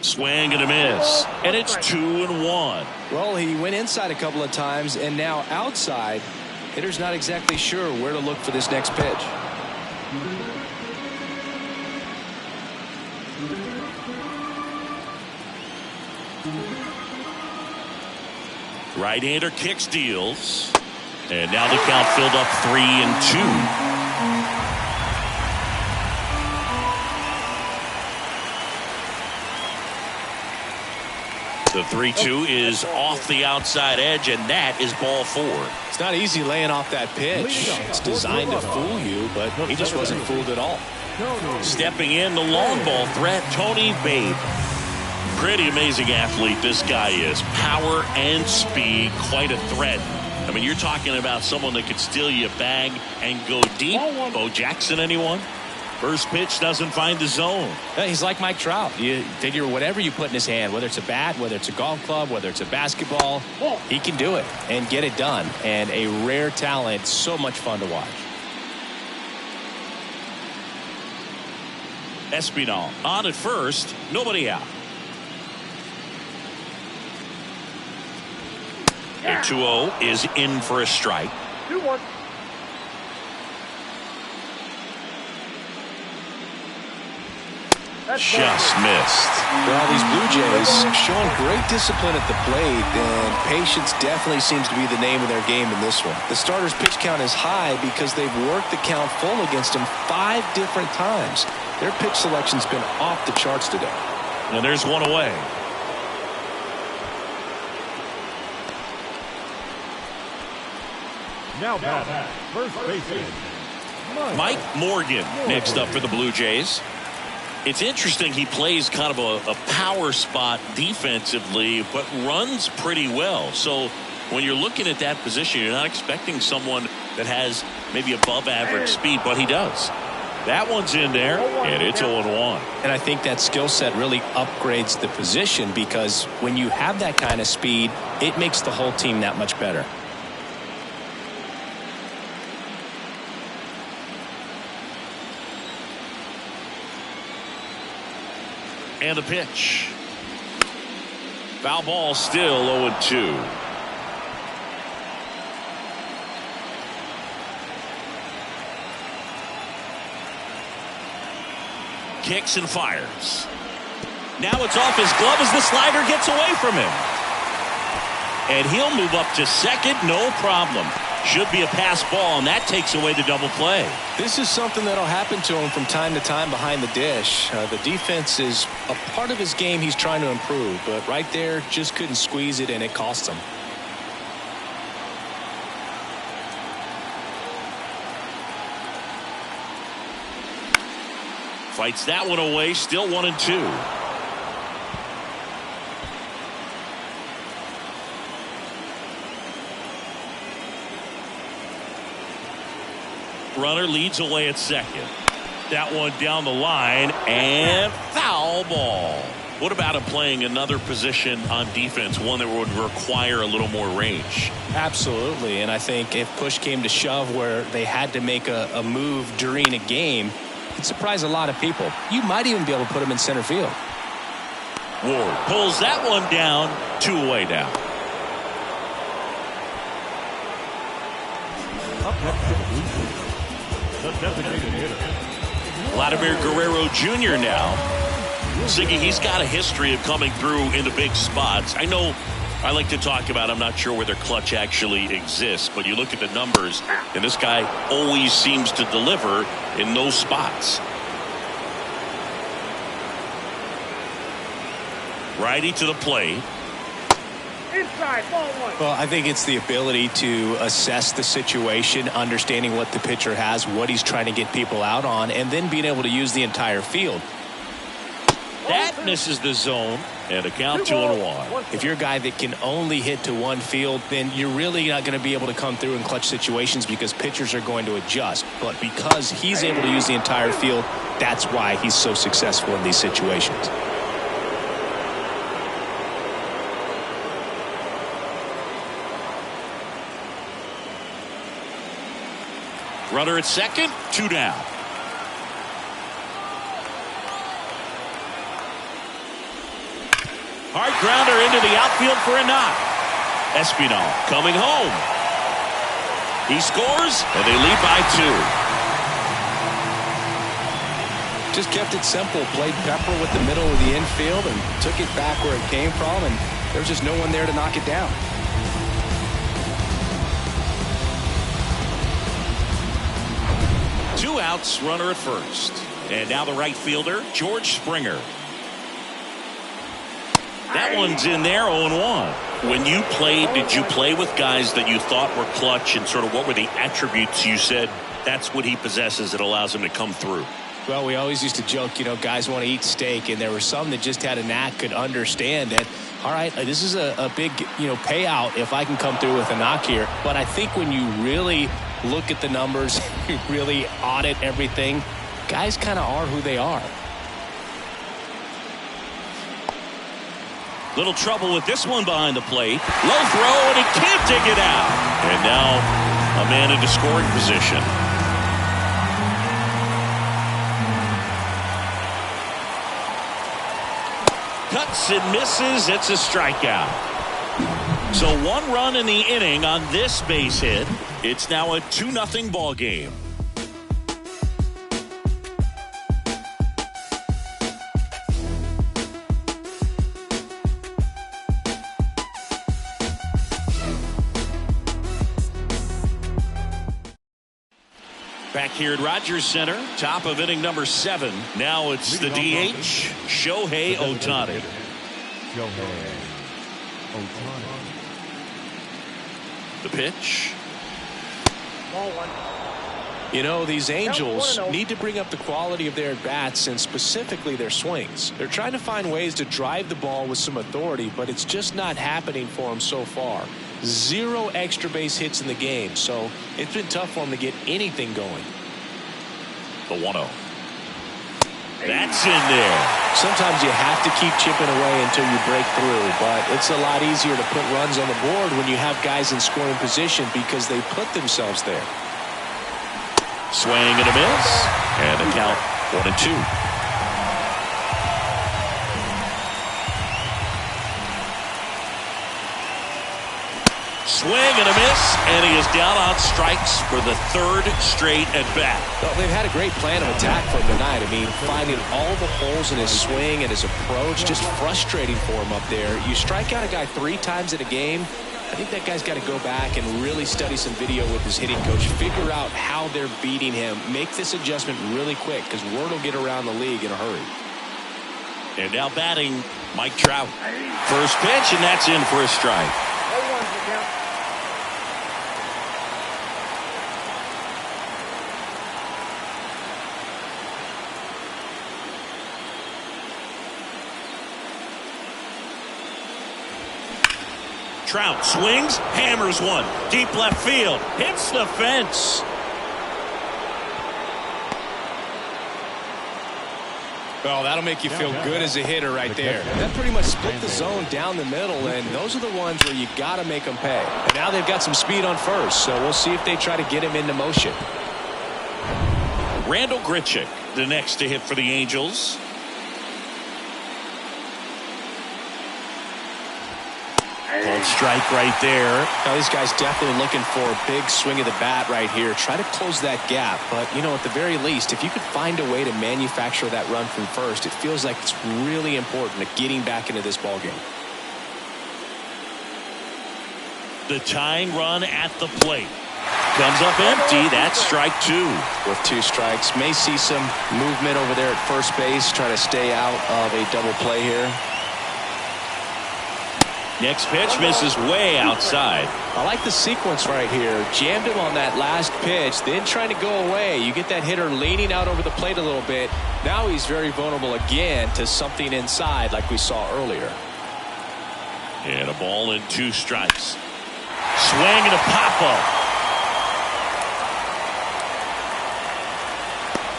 Swing and a miss, and it's 2-1. Well, he went inside a couple of times, and now outside. Hitter's not exactly sure where to look for this next pitch. Right-hander kicks, deals, and now the count filled up 3-2. The 3-2 is off the outside edge, and that is ball 4. It's not easy laying off that pitch. It's designed to fool you, but he just wasn't fooled at all. Stepping in, the long ball threat, Tony Babe. Pretty amazing athlete this guy is. Power and speed, quite a threat. I mean, you're talking about someone that could steal you a bag and go deep. Bo Jackson, anyone? First pitch doesn't find the zone. He's like Mike Trout. You figure whatever you put in his hand, whether it's a bat, whether it's a golf club, whether it's a basketball, he can do it and get it done. And a rare talent, so much fun to watch. Espinal on at first, nobody out. A 2-0 is in for a strike. 2-1. Just missed. Well, these Blue Jays showing great discipline at the plate, and patience definitely seems to be the name of their game in this one. The starter's pitch count is high because they've worked the count full against him 5 different times. Their pitch selection's been off the charts today. And there's one away. Now back, first baseman, Mike Morgan next up for the Blue Jays. It's interesting, he plays kind of a power spot defensively, but runs pretty well. So when you're looking at that position, you're not expecting someone that has maybe above average speed, but he does. That one's in there, and it's 0-1. And I think that skill set really upgrades the position, because when you have that kind of speed, it makes the whole team that much better. And the pitch. Foul ball, still 0-2. Kicks and fires. Now it's off his glove as the slider gets away from him. And he'll move up to second, no problem. Should be a pass ball, and that takes away the double play. This is something that'll happen to him from time to time behind the dish. The defense is a part of his game he's trying to improve, but right there just couldn't squeeze it, and it cost him. Fights that one away. Still 1-2. Runner leads away at second. That one down the line and foul ball. What about him playing another position on defense, one that would require a little more range? Absolutely, and I think if push came to shove where they had to make a move during a game, it'd surprise a lot of people. You might even be able to put him in center field. Ward pulls that one down, 2 away now. Up next to the blue team, the designated hitter, Vladimir Guerrero Jr. now. Ziggy, he's got a history of coming through in the big spots. I know I like to talk about, I'm not sure whether clutch actually exists, but you look at the numbers, and this guy always seems to deliver in those spots. Righty to the plate. Inside, ball one. Well, I think it's the ability to assess the situation, understanding what the pitcher has, what he's trying to get people out on, and then being able to use the entire field. That misses the zone, and a count 2-1. If you're a guy that can only hit to one field, then you're really not going to be able to come through in clutch situations because pitchers are going to adjust. But because he's able to use the entire field, that's why he's so successful in these situations. Runner at second, 2 down. Hard grounder into the outfield for a knock. Espinal coming home. He scores, and they lead by 2. Just kept it simple. Played pepper with the middle of the infield and took it back where it came from, and there was just no one there to knock it down. Two outs, runner at first. And now the right fielder, George Springer. That one's in there, 0-1. When you played, did you play with guys that you thought were clutch, and sort of what were the attributes you said that's what he possesses that allows him to come through? Well, we always used to joke, you know, guys want to eat steak, and there were some that just had a knack, could understand that, all right, this is a big, payout if I can come through with a knock here. But I think when you really look at the numbers, you really audit everything, guys kind of are who they are. Little trouble with this one behind the plate. Low throw, and he can't take it out. And now a man into scoring position. Cuts and misses. It's a strikeout. So 1 run in the inning on this base hit. It's now a 2-0 ball game. Back here at Rogers Center, top of inning number 7. Now it's the DH, Shohei Ohtani. Shohei Ohtani. The pitch. Ball one. You know, these Angels need to bring up the quality of their at-bats and specifically their swings. They're trying to find ways to drive the ball with some authority, but it's just not happening for them so far. 0 extra base hits in the game, so it's been tough for them to get anything going. The 1-0. That's in there. Sometimes you have to keep chipping away until you break through, but it's a lot easier to put runs on the board when you have guys in scoring position because they put themselves there. Swing and a miss, and a count 1-2. Swing and a miss, and he is down on strikes for the 3rd straight at bat. Well, they've had a great plan of attack for him tonight. I mean, finding all the holes in his swing and his approach, just frustrating for him up there. You strike out a guy 3 times in a game, I think that guy's got to go back and really study some video with his hitting coach, figure out how they're beating him, make this adjustment really quick because word will get around the league in a hurry. And now batting, Mike Trout. First pitch, and that's in for a strike. Trout swings, hammers one. Deep left field. Hits the fence. Well, that'll make you feel good as a hitter right there. That pretty much split the zone down the middle, and those are the ones where you got to make them pay. And now they've got some speed on first, so we'll see if they try to get him into motion. Randall Grichuk, the next to hit for the Angels. Called strike right there. Now this guy's definitely looking for a big swing of the bat right here. Try to close that gap. But, you know, at the very least, if you could find a way to manufacture that run from first, it feels like it's really important to getting back into this ballgame. The tying run at the plate. Comes up empty. That's strike two. With 2 strikes. May see some movement over there at first base. Try to stay out of a double play here. Next pitch misses way outside. I like the sequence right here. Jammed him on that last pitch, then trying to go away. You get that hitter leaning out over the plate a little bit. Now he's very vulnerable again to something inside like we saw earlier. And a ball and 2 strikes. Swing and a pop-up.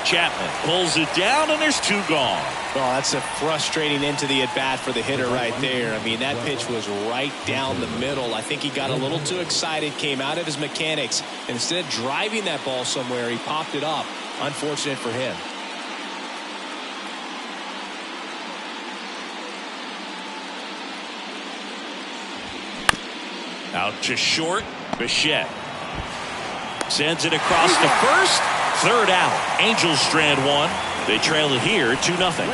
Chapman pulls it down, and there's 2 gone. Oh, that's a frustrating end to the at-bat for the hitter right there. I mean, that pitch was right down the middle. I think he got a little too excited, came out of his mechanics. Instead of driving that ball somewhere, he popped it up. Unfortunate for him. Out to short. Bichette sends it across to first. 3rd out. Angels strand 1. They trail it here 2-0.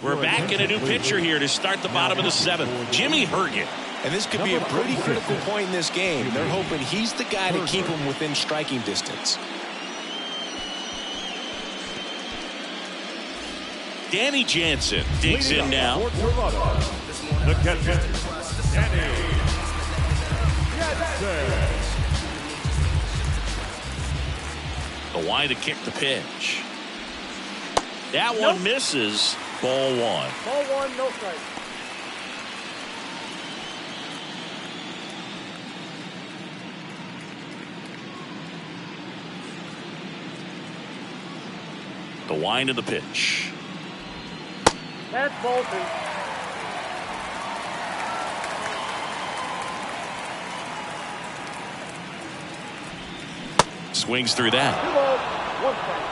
We're back in a new pitcher here to start the bottom of the 7th. Jimmy Herget. And this could be a pretty critical point in this game. They're hoping he's the guy to keep them within striking distance. Danny Jansen digs in now. The catcher, Danny Jansen. The wide to kick the pitch. That one misses. Ball 1. Ball 1, no strike. The wind of the pitch. That's ball 2. Swings through that. 2 balls, 1 strike.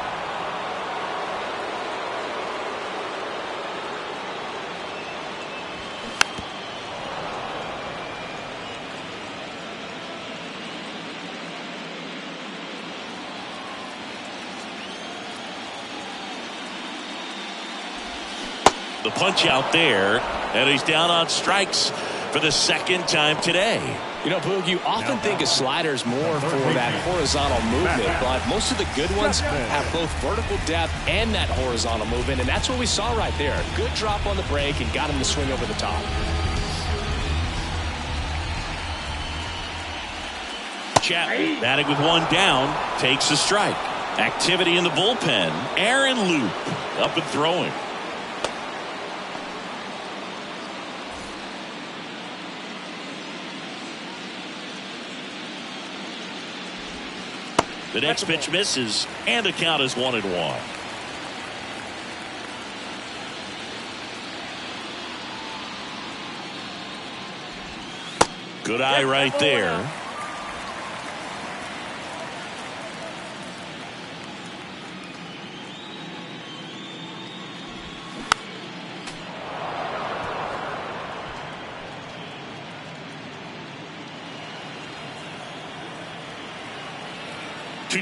The punch out there, and he's down on strikes for the 2nd time today. You know, Boog, you often think a slider's more for that horizontal movement, but most of the good ones have both vertical depth and that horizontal movement, and that's what we saw right there. Good drop on the break and got him to swing over the top. Chapman batting with 1 down, takes a strike. Activity in the bullpen. Aaron Loop up and throwing. The next pitch misses, and the count is 1-1. Good eye right there.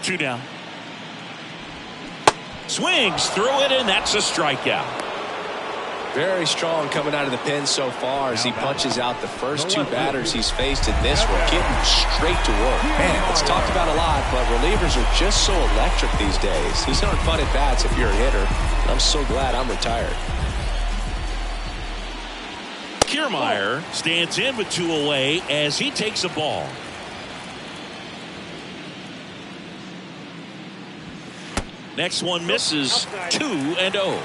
Two down. Swings through it, and that's a strikeout. Very strong coming out of the pen so far as he punches out the first 2 batters he's faced in this one, getting straight to work. Man, it's talked about a lot, but relievers are just so electric these days. These aren't fun at bats if you're a hitter. I'm so glad I'm retired. Kiermaier stands in with 2 away as he takes a ball. Next one misses. 2-0.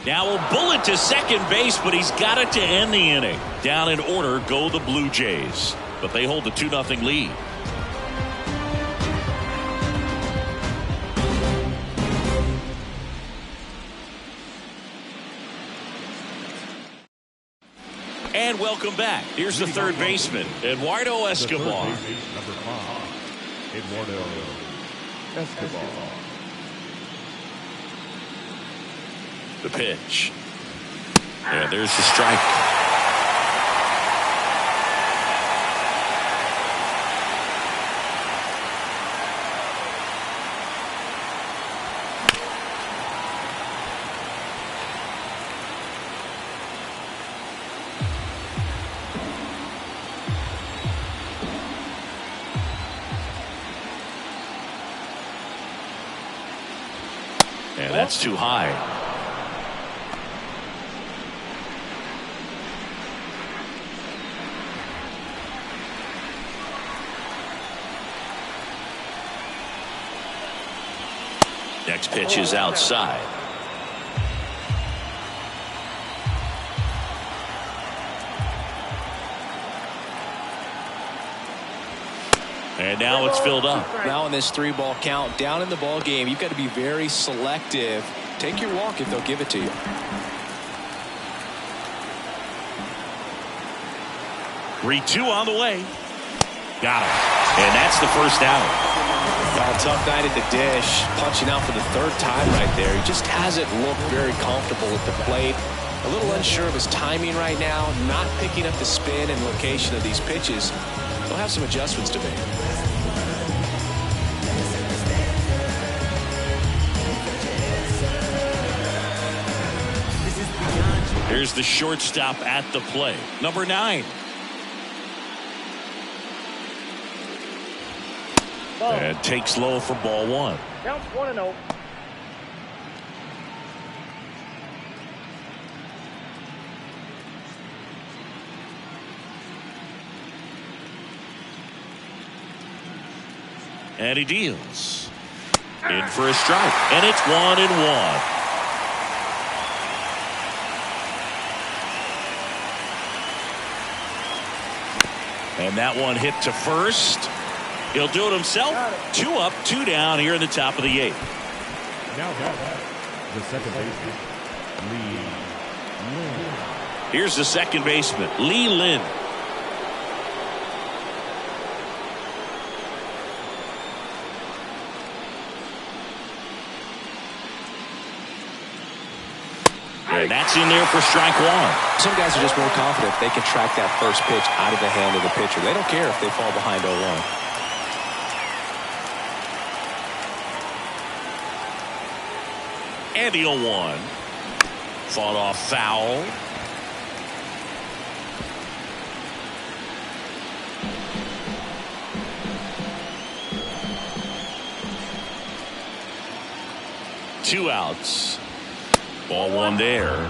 Now a bullet to second base, but he's got it to end the inning. Down in order go the Blue Jays, but they hold the 2-0 lead. And welcome back. Here's the third baseman, Eduardo Escobar. Number 5, Eduardo Escobar. The pitch. And there's the strike. And that's too high. Next pitch is outside. And now it's filled up. Now in this 3-ball count, down in the ball game, you've got to be very selective. Take your walk if they'll give it to you. Three-two on the way. Got it. And that's the first out. Well, tough night at the dish, punching out for the third time right there. He just hasn't looked very comfortable at the plate. A little unsure of his timing right now, not picking up the spin and location of these pitches. He'll have some adjustments to make. Here's the shortstop at the plate, number 9. And takes low for ball 1. Counts 1-0. And he deals. In for a strike. And it's 1-1. And that one hit to first. He'll do it himself. 2 up, 2 down here in the top of the 8th. Now the second baseman, Lee Lin. Here's the second baseman, Lee Lin. And that's in there for strike 1. Some guys are just more confident if they can track that first pitch out of the hand of the pitcher. They don't care if they fall behind 0-1. And the 0-1. Fought off foul. Two outs. Ball 1 there.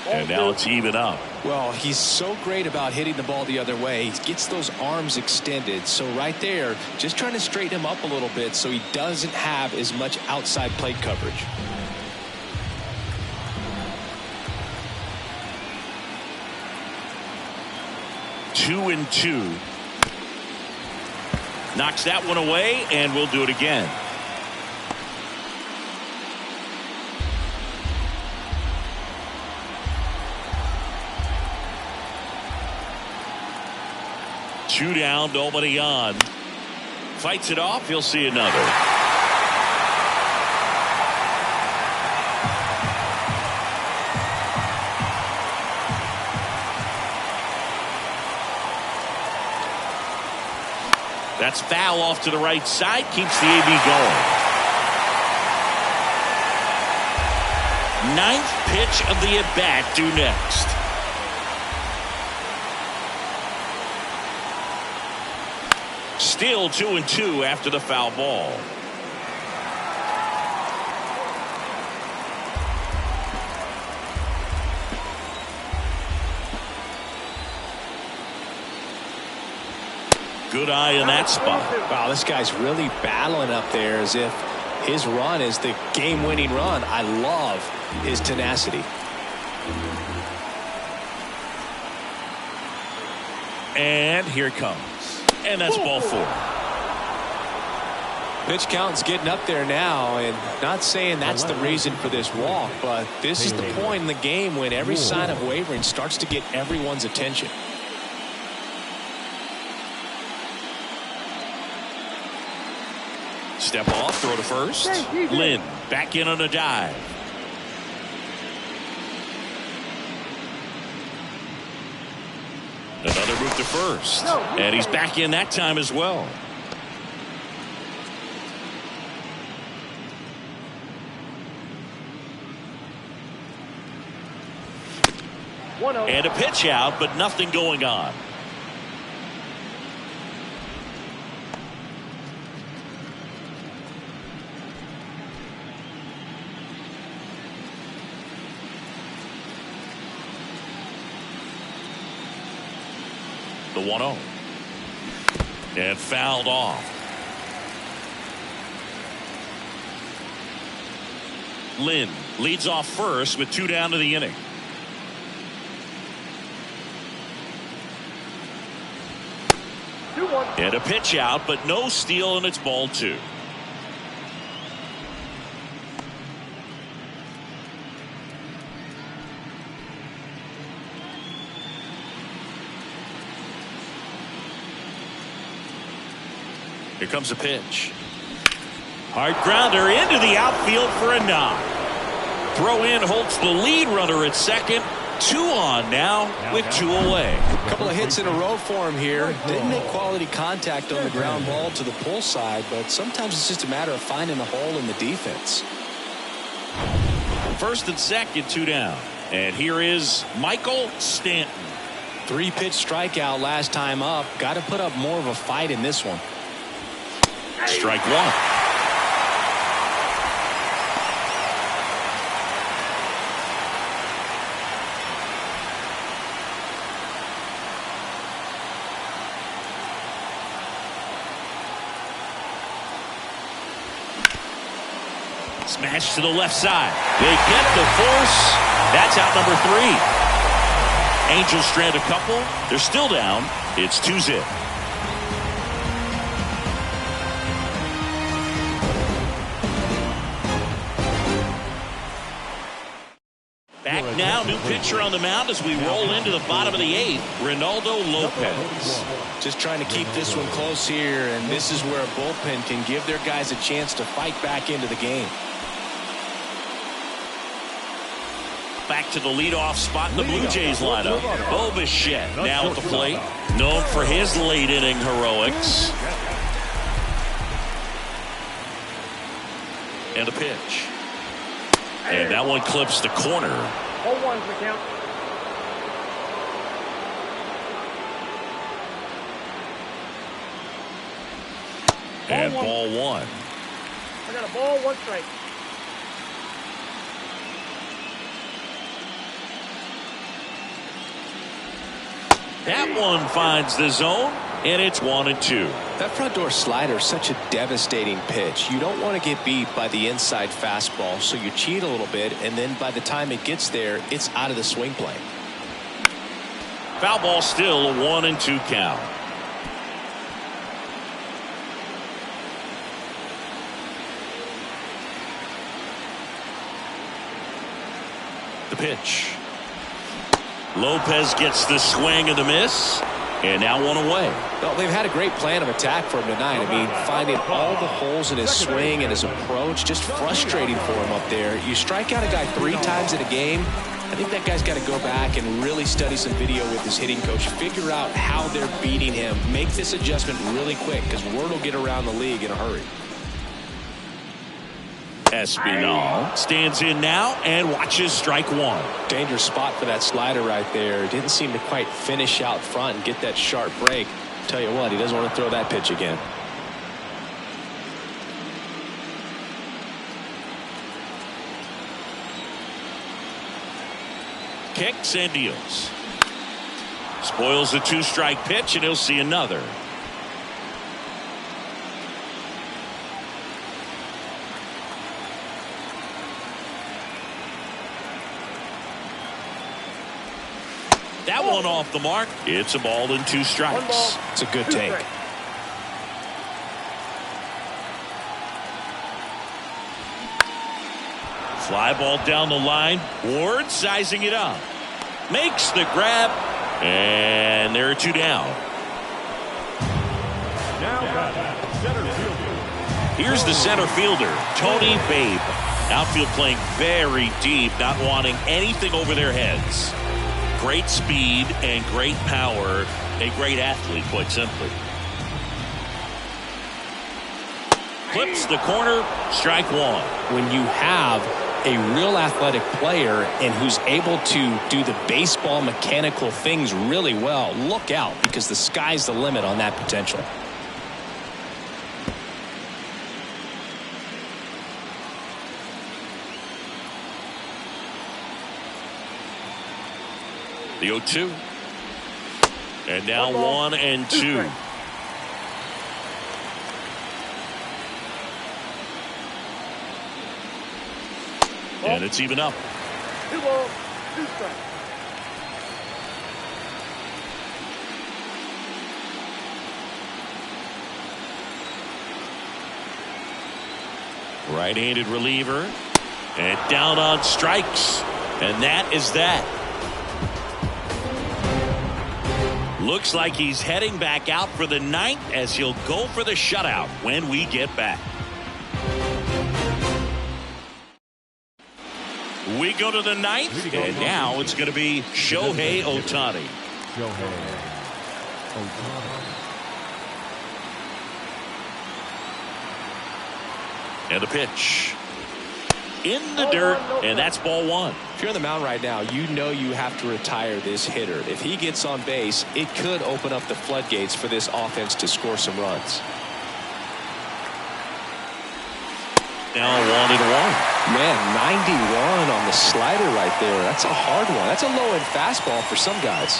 And now it's even up. Well, he's so great about hitting the ball the other way. He gets those arms extended. So right there, just trying to straighten him up a little bit so he doesn't have as much outside plate coverage. Two and 2. Knocks that one away, and we'll do it again. Two down, nobody on. Fights it off, he'll see another. That's foul off to the right side, keeps the AB going. Ninth pitch of the at-bat due next. Still 2-2 after the foul ball. Good eye in that spot. Wow, this guy's really battling up there as if his run is the game-winning run. I love his tenacity. And here it comes. And that's ball 4. Pitch count's getting up there now, and not saying that's the reason for this walk, but this is the point in the game when every sign of wavering starts to get everyone's attention. Step off, throw to first. Lynn back in on a dive. Another move to first. And he's back in that time as well. And a pitch out, but nothing going on. The 1-0. And fouled off. Lynn leads off first with 2 down to the inning. And a pitch out, but no steal, and it's ball 2. Here comes a pitch. Hard grounder into the outfield for a knock. Throw in holds the lead runner at second. 2 on now with 2 away. A couple of hits in a row for him here. Didn't make quality contact on the ground ball to the pull side, but sometimes it's just a matter of finding a hole in the defense. First and second, 2 down. And here is Michael Stanton. 3-pitch strikeout last time up. Got to put up more of a fight in this one. Strike 1. Smash to the left side. They get the force. That's out number 3. Angels strand a couple. They're still down. It's 2-0. Back now, new pitcher on the mound as we roll into the bottom of the 8th, Ronaldo Lopez. Just trying to keep this one close here, and this is where a bullpen can give their guys a chance to fight back into the game. Back to the leadoff spot in the Blue Jays lineup. Bo Bichette now at the plate, known for his late inning heroics. And a pitch. And that one clips the corner. 0-1's the count. And ball 1. I got a ball, 1 strike. That one finds the zone, and it's 1-2. That front door slider is such a devastating pitch. You don't want to get beat by the inside fastball, so you cheat a little bit, and then by the time it gets there, it's out of the swing plane. Foul ball still, a 1-2 count. The pitch. Lopez gets the swing and the miss, and now 1 away. Well, they've had a great plan of attack for him tonight. I mean, finding all the holes in his swing and his approach, just frustrating for him up there. You strike out a guy 3 times in a game, I think that guy's got to go back and really study some video with his hitting coach, figure out how they're beating him, make this adjustment really quick, because word will get around the league in a hurry. Espinal stands in now and watches strike one. Dangerous spot for that slider right there. Didn't seem to quite finish out front and get that sharp break. Tell you what, he doesn't want to throw that pitch again. Kicks and deals. Spoils the two-strike pitch, and he'll see another. That one off the mark. It's a ball and two strikes. It's a good take. Fly ball down the line. Ward sizing it up. Makes the grab. And there are two down. Now center fielder. Here's the center fielder, Tony Babe. Outfield playing very deep, not wanting anything over their heads. Great speed and great power. A great athlete, quite simply. Clips the corner, strike one. When you have a real athletic player and who's able to do the baseball mechanical things really well, look out, because the sky's the limit on that potential. The 0-2. And now 1-2. And it's even up. 2 balls, 2 strikes. Right-handed reliever. And down on strikes. And that is that. Looks like he's heading back out for the ninth as he'll go for the shutout when we get back. We go to the ninth, and now it's going to be Shohei Ohtani. And the pitch. In the dirt, and that's ball one. If you're on the mound right now, you know you have to retire this hitter. If he gets on base, it could open up the floodgates for this offense to score some runs. Now 1-1. Man, 91 on the slider right there. That's a hard one. That's a low-end fastball for some guys.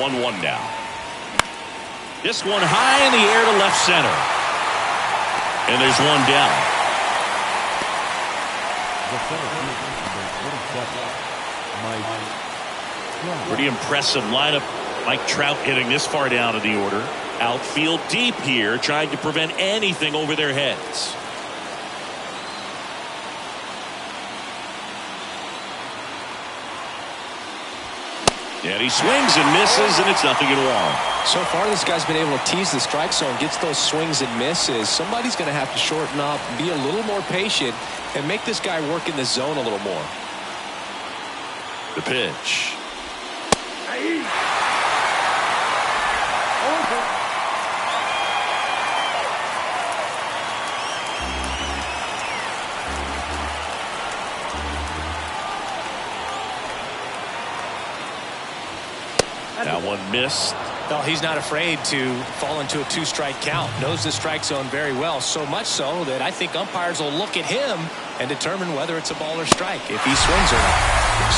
One now. This one high in the air to left center. And there's one down. Pretty impressive lineup. Mike Trout getting this far down in the order. Outfield deep here, trying to prevent anything over their heads. And he swings and misses, and it's 0-1. So far, this guy's been able to tease the strike zone, gets those swings and misses. Somebody's going to have to shorten up, be a little more patient, and make this guy work in the zone a little more. The pitch. That one missed. Well, he's not afraid to fall into a two-strike count. Knows the strike zone very well, so much so that I think umpires will look at him and determine whether it's a ball or strike if he swings or not.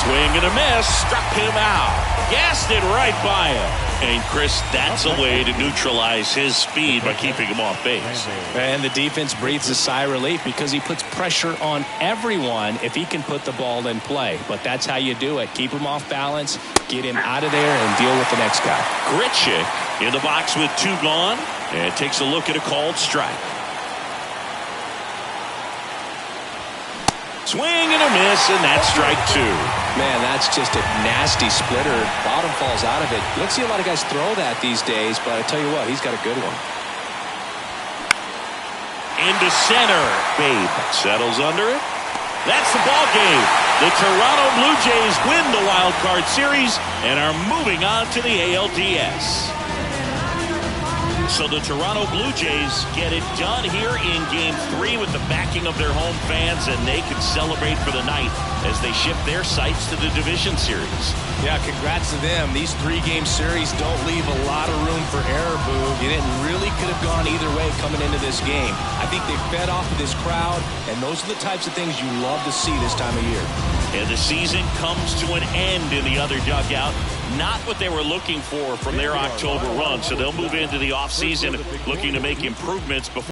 Swing and a miss. Struck him out. Gassed it right by him. And Chris, that's a way to neutralize his speed by keeping him off base. And the defense breathes a sigh of relief because he puts pressure on everyone if he can put the ball in play. But that's how you do it. Keep him off balance, get him out of there, and deal with the next guy. Grichuk in the box with 2 gone and takes a look at a called strike. Swing and a miss, and that's strike 2. Man, that's just a nasty splitter. Bottom falls out of it. You don't see a lot of guys throw that these days, but I tell you what, he's got a good one. Into center. Babe settles under it. That's the ball game. The Toronto Blue Jays win the wild card series and are moving on to the ALDS. So the Toronto Blue Jays get it done here in Game 3 with the backing of their home fans, and they can celebrate for the night as they shift their sights to the division series. Yeah, congrats to them. These 3-game series don't leave a lot of room for error, Boog. It really could have gone either way coming into this game. I think they fed off of this crowd, and those are the types of things you love to see this time of year. And the season comes to an end in the other dugout. Not what they were looking for from their October run, so they'll move into the offseason looking to make improvements before